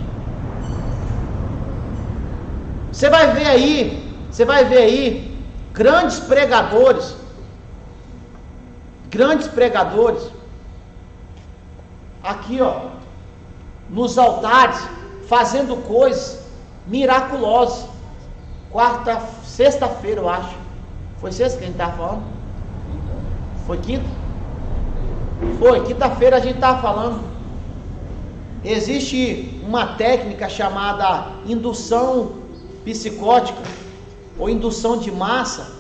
Você vai ver aí grandes pregadores, aqui ó, nos altares, fazendo coisas miraculosas. Sexta-feira, eu acho. Foi sexta que a gente estava falando? Foi quinta? Foi, quinta-feira a gente estava falando. Existe uma técnica chamada indução psicótica, ou indução de massa,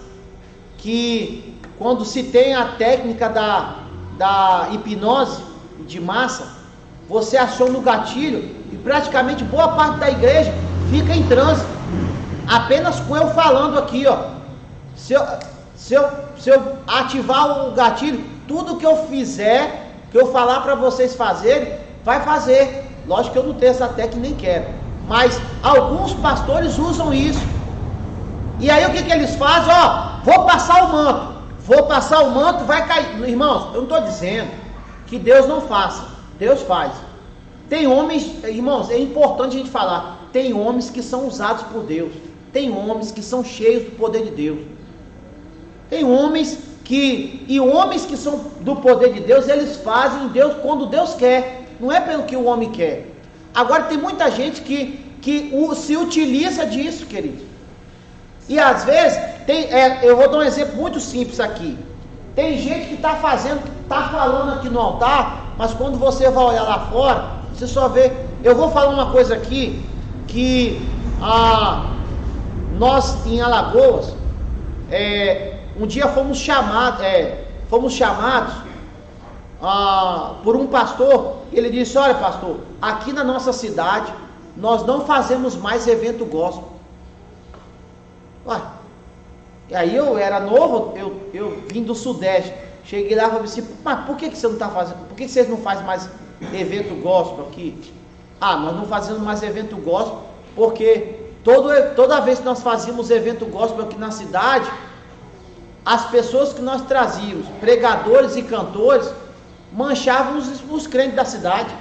que quando se tem a técnica da hipnose de massa, você aciona o gatilho e praticamente boa parte da igreja fica em transe, apenas com eu falando aqui, ó. Se eu ativar o gatilho, tudo que eu fizer, que eu falar para vocês fazerem, vai fazer. Lógico que eu não tenho essa técnica, nem quero, mas alguns pastores usam isso. E aí o que eles fazem? Ó, vou passar o manto, vai cair. Irmãos, eu não estou dizendo que Deus não faça, Deus faz. Tem homens, irmãos, é importante a gente falar, tem homens que são usados por Deus, tem homens que são cheios do poder de Deus, tem homens que são do poder de Deus, eles fazem Deus quando Deus quer, não é pelo que o homem quer. Agora tem muita gente que se utiliza disso, querido. E às vezes, eu vou dar um exemplo muito simples aqui. Tem gente que está falando aqui no altar, mas quando você vai olhar lá fora, você só vê. Eu vou falar uma coisa aqui, que nós em Alagoas, um dia fomos chamados por um pastor. Ele disse: olha, pastor, aqui na nossa cidade, nós não fazemos mais evento gospel. Ué, e aí eu era novo, eu vim do Sudeste. Cheguei lá e falei assim, mas por que você não está fazendo, por que vocês não fazem mais evento gospel aqui? Ah, nós não fazemos mais evento gospel, porque toda vez que nós fazíamos evento gospel aqui na cidade, as pessoas que nós trazíamos, pregadores e cantores, manchavam os crentes da cidade.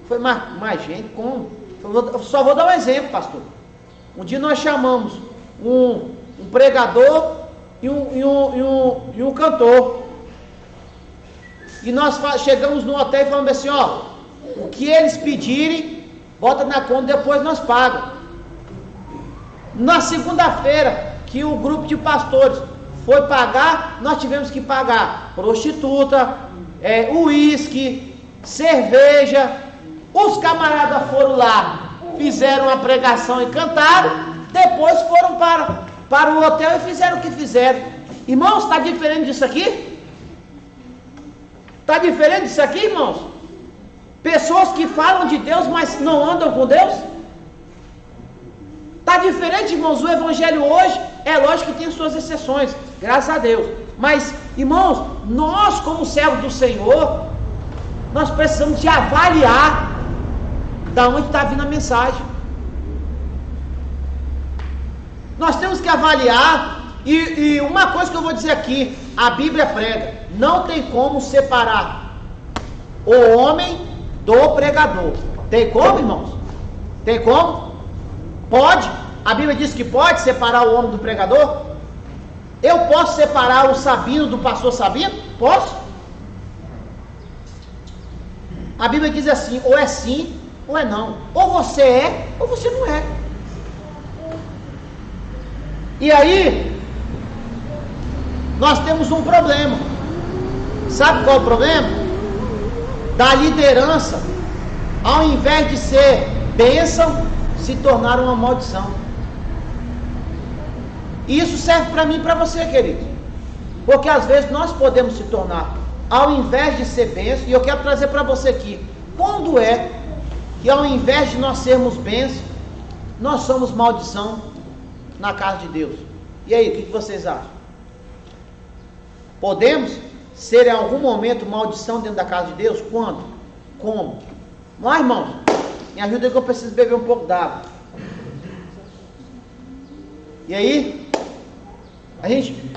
Foi mais gente, como? Eu só vou dar um exemplo, pastor. Um dia nós chamamos um pregador e um cantor. E nós chegamos no hotel e falamos assim, ó, o que eles pedirem, bota na conta, depois nós pagamos. Na segunda-feira, que o grupo de pastores foi pagar, nós tivemos que pagar prostituta, uísque, cerveja. Os camaradas foram lá, fizeram uma pregação e cantaram, depois foram para o hotel e fizeram o que fizeram. Irmãos, está diferente disso aqui? Está diferente disso aqui, irmãos? Pessoas que falam de Deus, mas não andam com Deus? Está diferente, irmãos? O evangelho hoje, é lógico que tem suas exceções, graças a Deus. Mas, irmãos, nós como servos do Senhor, nós precisamos de avaliar da onde está vindo a mensagem. Nós temos que avaliar. E uma coisa que eu vou dizer aqui, a Bíblia prega, não tem como separar o homem do pregador. Tem como, irmãos? Tem como? Pode? A Bíblia diz que pode separar o homem do pregador? Eu posso separar o Sabino do pastor Sabino? Posso? A Bíblia diz assim, ou é sim, ou é não. Ou você é, ou você não é. E aí, nós temos um problema. Sabe qual é o problema? Da liderança, ao invés de ser bênção, se tornar uma maldição. E isso serve para mim e para você, querido. Porque às vezes nós podemos se tornar, ao invés de ser bênção, e eu quero trazer para você aqui, quando é que ao invés de nós sermos bênção, nós somos maldição na casa de Deus? E aí, o que vocês acham? Podemos ser em algum momento maldição dentro da casa de Deus? Quando? Como? Mas, irmãos, me ajuda aí que eu preciso beber um pouco d'água. E aí, a gente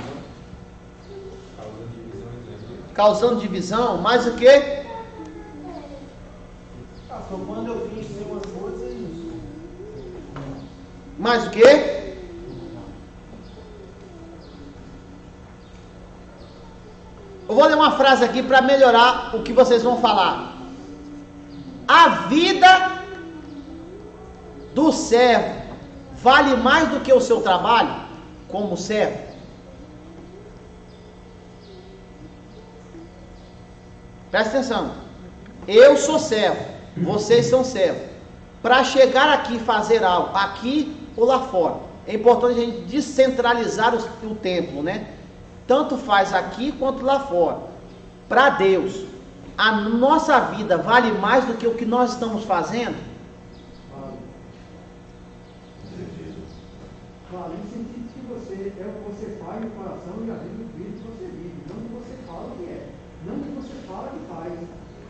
causando divisão, mais o que? Pastor, quando eu fiz uma coisa, é isso. Mais o que? Eu vou ler uma frase aqui para melhorar o que vocês vão falar. A vida do servo vale mais do que o seu trabalho como servo? Presta atenção. Eu sou servo, vocês são servos. Para chegar aqui e fazer algo, aqui ou lá fora, é importante a gente descentralizar o templo, né? Tanto faz aqui quanto lá fora. Para Deus, a nossa vida vale mais do que o que nós estamos fazendo? Vale no sentido que você é o que você faz no coração e a vida do Cristo que você vive, não o que você fala que é, não o que você fala que faz,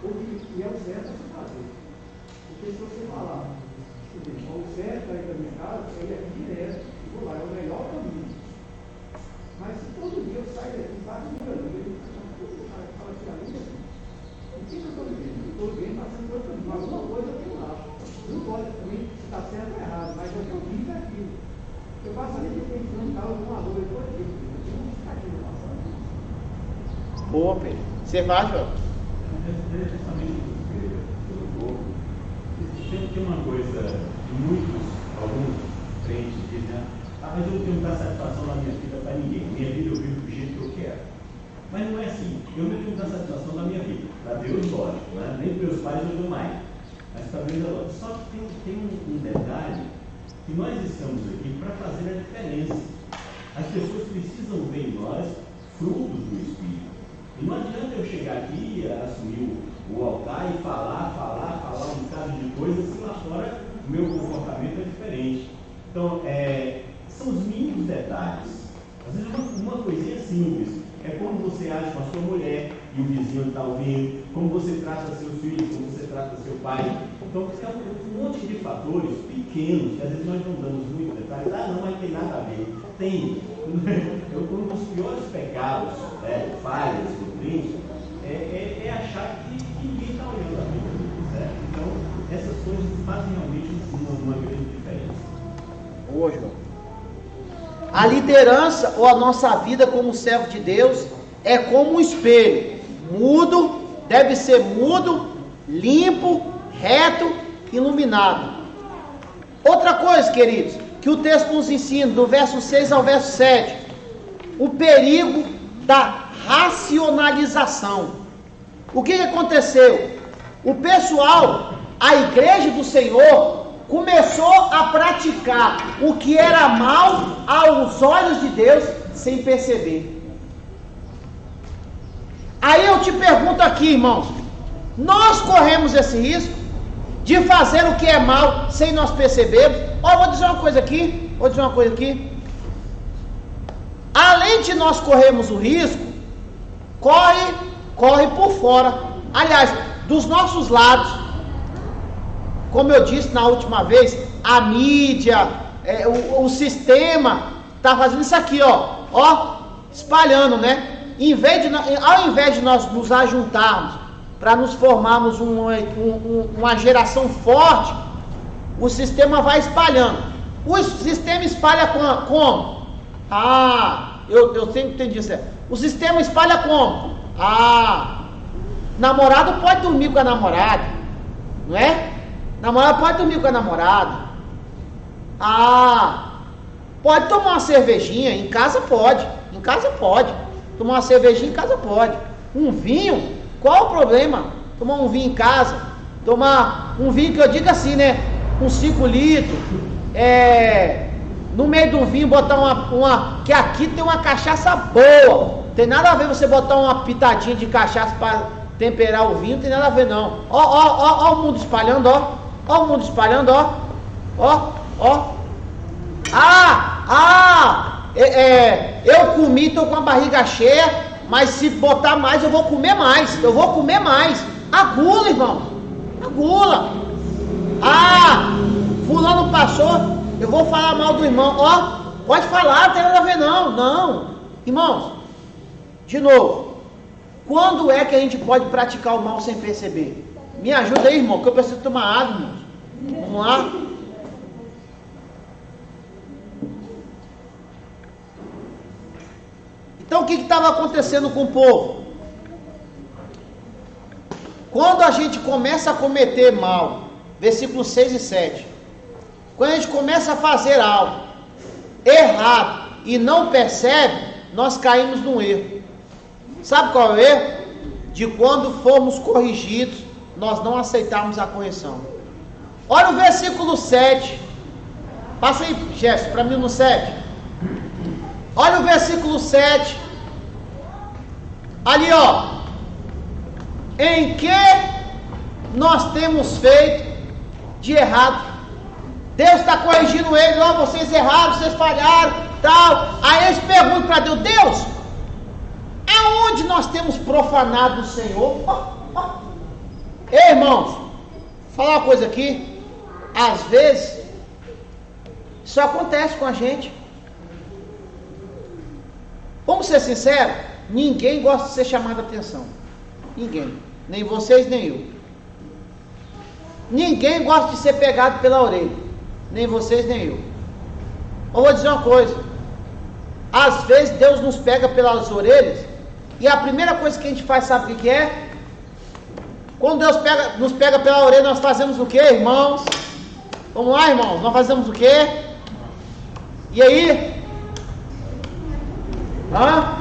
ou que é o certo a se fazer. Porque se você falar, o certo aí da minha casa, ele é aqui direto, e vou lá, é o melhor caminho. Mas se todo dia eu saio daqui, faço um caminho, fala assim, o que eu estou vivendo? Eu estou vivendo passando por outro caminho, alguma coisa eu tenho lá. Não pode também se está certo ou errado, mas o que eu vivo é aquilo. Eu passo ali de frente no carro com uma dor, eu estou aqui. Eu não ficar aqui no passado. Boa, Pedro. Você vai, João? Tem uma coisa, alguns crentes dizem, mas eu não tenho que dar satisfação na minha vida para ninguém. Minha vida eu vivo do jeito que eu quero. Mas não é assim. Eu não tenho que dar satisfação na minha vida. Para Deus, lógico. Né? Nem para meus pais eu dou mais. Mas para Deus é lógico. Só que tem um detalhe que nós estamos aqui para fazer a diferença. As pessoas precisam ver em nós frutos do Espírito. E não adianta eu chegar aqui e assumir o altar e falar um bocado de coisas, se lá fora o meu comportamento é diferente. Então, são os mínimos detalhes. Às vezes uma coisinha simples. É como você age com a sua mulher e o vizinho está ouvindo, como você trata seus filhos, como você trata seu pai. Então, é um monte de fatores pequenos, que às vezes nós não damos muito detalhes. Não, mas tem nada a ver. Tem. Um dos piores pecados, falhas do crente, é achar que ninguém está olhando a vida. Certo? Então, essas coisas fazem realmente uma grande diferença. Hoje, a liderança ou a nossa vida como servo de Deus é como um espelho, mudo, deve ser mudo, limpo, reto, iluminado. Outra coisa, queridos, que o texto nos ensina, do verso 6 ao verso 7, o perigo da racionalização. O que aconteceu? O pessoal, a igreja do Senhor, começou a praticar o que era mal aos olhos de Deus sem perceber. Aí eu te pergunto aqui, irmãos, nós corremos esse risco de fazer o que é mal sem nós percebermos? Ó, vou dizer uma coisa aqui. Além de nós corrermos o risco, corre por fora. Aliás, dos nossos lados. Como eu disse na última vez, a mídia, o sistema está fazendo isso aqui, ó, espalhando, né? Ao invés de nós nos ajuntarmos para nos formarmos uma geração forte, o sistema vai espalhando. O sistema espalha como? Eu sempre entendi isso. O sistema espalha como? Namorado pode dormir com a namorada, não é? Namorado pode dormir com a namorada. Pode tomar uma cervejinha, em casa pode. Tomar uma cervejinha em casa pode. Um vinho, qual o problema? Tomar um vinho em casa. Tomar um vinho que eu digo assim, né? Com 5 litros. No meio do vinho botar que aqui tem uma cachaça boa. Tem nada a ver você botar uma pitadinha de cachaça para temperar o vinho, não tem nada a ver não. Ó o mundo espalhando, ó. Ó o mundo espalhando, ó. Eu comi, tô com a barriga cheia, mas se botar mais, eu vou comer mais. A gula, irmão. A gula. Fulano passou, eu vou falar mal do irmão. Pode falar, não tem nada a ver não. Irmãos, de novo, quando é que a gente pode praticar o mal sem perceber? Me ajuda aí, irmão, que eu preciso tomar água, irmão. Vamos lá. Então o que estava acontecendo com o povo? Quando a gente começa a cometer mal, versículos 6 e 7, quando a gente começa a fazer algo errado e não percebe, nós caímos num erro. Sabe qual é o erro? De quando formos corrigidos, nós não aceitarmos a correção. Olha o versículo 7. Passa aí, Gerson, para mim no 7. Olha o versículo 7. Ali, ó. Em que nós temos feito de errado? Deus está corrigindo eles. Vocês erraram, vocês falharam, tal. Aí eles perguntam para Deus, aonde nós temos profanado o Senhor? Ei, irmãos, vou falar uma coisa aqui. Às vezes isso acontece com a gente. Vamos ser sinceros, ninguém gosta de ser chamado a atenção. Ninguém, nem vocês nem eu. Ninguém gosta de ser pegado pela orelha, nem vocês nem eu. Eu vou dizer uma coisa, às vezes Deus nos pega pelas orelhas e a primeira coisa que a gente faz, sabe o que é? Quando Deus nos pega pela orelha, nós fazemos o que, irmãos? Vamos lá, irmãos, nós fazemos o quê? E aí? Bora,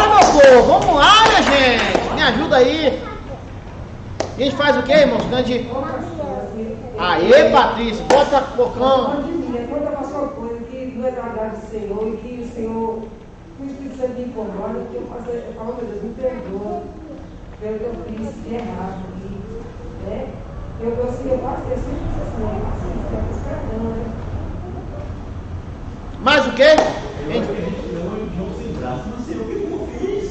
meu povo, vamos lá, minha gente, me ajuda aí. A gente faz o quê, irmãos? Aê, Patrícia, bota bocão. Quando passou uma coisa que não é da graça do Senhor e que o Senhor, o Espírito Santo me incomoda, que eu falo, meu Deus, me perdoa pelo que eu fiz de errado aqui, né? Eu sempre fiz assim, perdão, né? Mais o quê? Eu acho que a gente não jogo sem graça. Não sei o que eu fiz.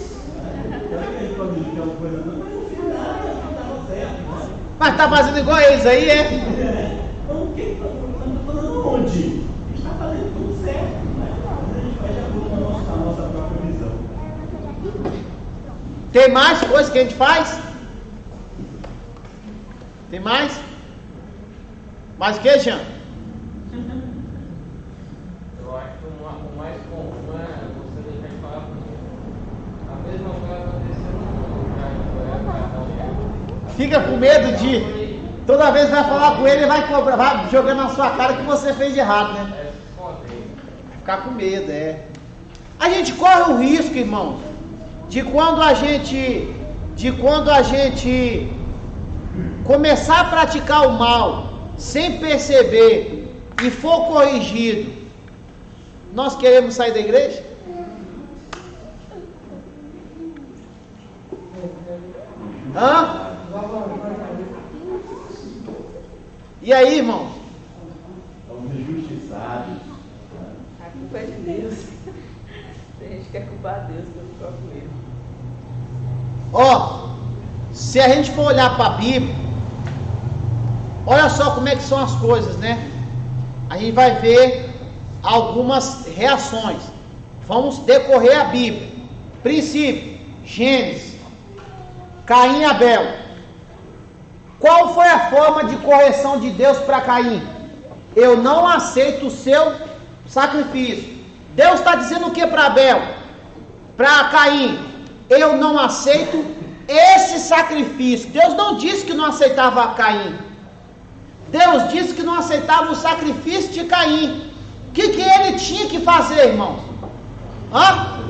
Será que ele pode dizer alguma coisa? Não, mas não fiz nada, não estava certo. Né? Mas tá fazendo igual eles aí, é? Então, o que está fazendo onde? Está fazendo tudo certo. Né? Mas a gente vai de acordo com a nossa própria visão. Tem mais coisas que a gente faz? Tem mais? Mais o que, Jean? Eu acho que o mais comum é você deixar de falar porque a mesma coisa aconteceu no Fica com medo de... Toda vez que vai falar com ele, ele vai cobrar, vai jogando na sua cara o que você fez de errado, né? Ficar com medo, é. A gente corre o risco, irmãos, de quando a gente começar a praticar o mal sem perceber e for corrigido, nós queremos sair da igreja? Hã? E aí, irmãos? Somos injustiçados. A culpa é de Deus. Tem gente que quer culpar Deus pelo próprio erro. Ó, se a gente for olhar para a Bíblia, olha só como é que são as coisas, né? A gente vai ver algumas reações. Vamos decorrer a Bíblia. Princípio, Gênesis, Caim e Abel. Qual foi a forma de correção de Deus para Caim? Eu não aceito o seu sacrifício. Deus está dizendo o que para Abel? Para Caim? Eu não aceito esse sacrifício. Deus não disse que não aceitava Caim. Deus disse que não aceitava o sacrifício de Caim. O que ele tinha que fazer, irmãos? Hã?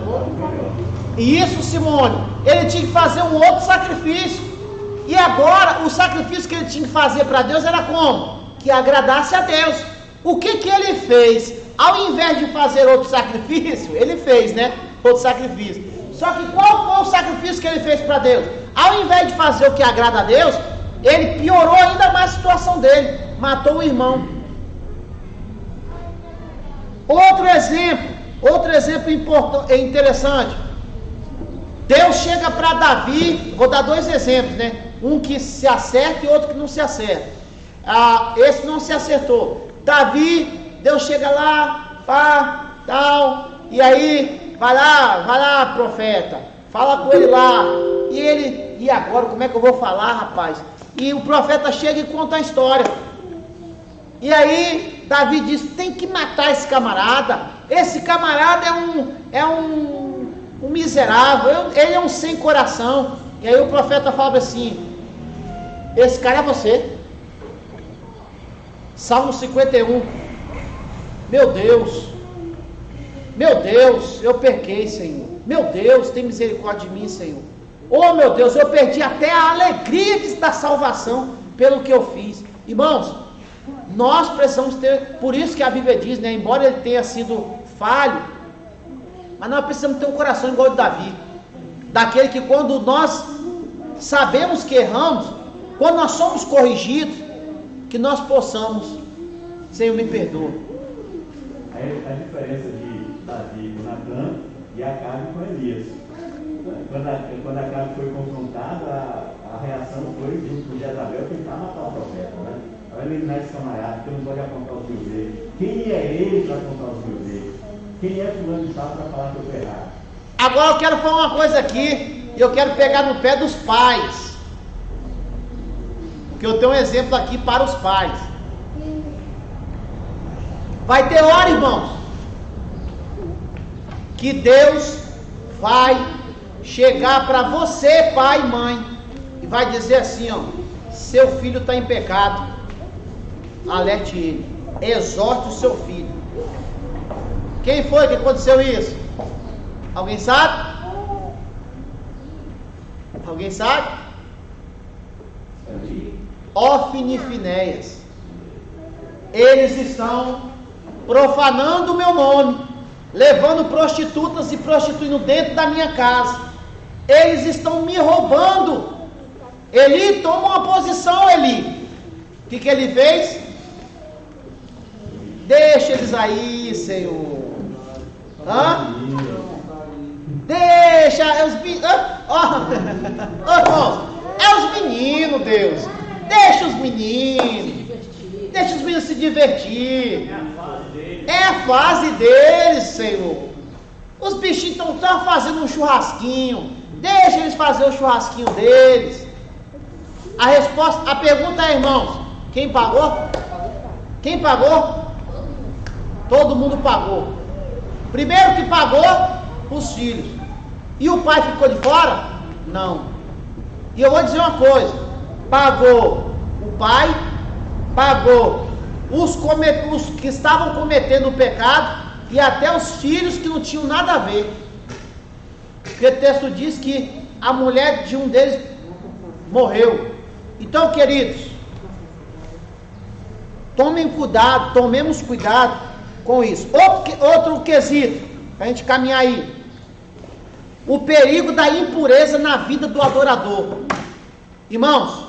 Isso, Simone. Ele tinha que fazer um outro sacrifício. E agora, o sacrifício que ele tinha que fazer para Deus era como? Que agradasse a Deus. O que ele fez? Ao invés de fazer outro sacrifício, ele fez, né? Outro sacrifício. Só que qual foi o sacrifício que ele fez para Deus? Ao invés de fazer o que agrada a Deus, ele piorou ainda mais a situação dele. Matou o irmão. Outro exemplo interessante. Deus chega para Davi, vou dar dois exemplos, né? Um que se acerta e outro que não se acerta. Esse não se acertou. Davi, Deus chega lá, pá, tal, e aí, vai lá, profeta, fala com ele lá. E agora, como é que eu vou falar, rapaz? E o profeta chega e conta a história. E aí, Davi diz, tem que matar esse camarada. Esse camarada é um miserável, ele é um sem coração. E aí o profeta fala assim, esse cara é você. Salmo 51. Meu Deus, eu pequei, Senhor. Meu Deus, tem misericórdia de mim, Senhor. Oh, meu Deus, eu perdi até a alegria da salvação pelo que eu fiz. Irmãos, nós precisamos ter, por isso que a Bíblia diz, né, embora ele tenha sido falho, mas nós precisamos ter um coração igual o de Davi. Daquele que quando nós sabemos que erramos, quando nós somos corrigidos, que nós possamos, Senhor, me perdoa. A diferença de Davi com Natan e Acabe com Elias. Quando Acabe foi confrontado, a reação foi junto com Jezabel tentar matar o profeta, né? Vai eliminar esse camarada, porque não pode apontar os meus erros. Quem é ele para apontar os meus erros? Quem é fulano de tal para falar que eu estou errado? Agora eu quero falar uma coisa aqui, e eu quero pegar no pé dos pais. Porque eu tenho um exemplo aqui para os pais. Vai ter hora, irmãos, que Deus vai chegar para você, pai e mãe, e vai dizer assim, ó, seu filho está em pecado, alerte ele, exorte o seu filho. Quem foi que aconteceu isso? Alguém sabe? Alguém sabe? Ofni e Finéias. Eles estão profanando o meu nome, levando prostitutas e prostituindo dentro da minha casa. Eles estão me roubando. Eli, toma uma posição, Eli. O que ele fez? Deixa eles aí, Senhor. Hã? Deixa os meninos. É os meninos, Deus. Deixa os meninos. Deixa os meninos se divertir. É a fase deles, Senhor. Os bichinhos estão fazendo um churrasquinho. Deixa eles fazer o churrasquinho deles. A pergunta é, irmãos, quem pagou? Quem pagou? Todo mundo pagou. Primeiro que pagou, os filhos. E o pai ficou de fora? Não. E eu vou dizer uma coisa: pagou o pai, pagou os que estavam cometendo o pecado e até os filhos que não tinham nada a ver. Porque o texto diz que a mulher de um deles morreu. Então, queridos, tomemos cuidado com isso. Outro quesito, para a gente caminhar aí: o perigo da impureza na vida do adorador. Irmãos,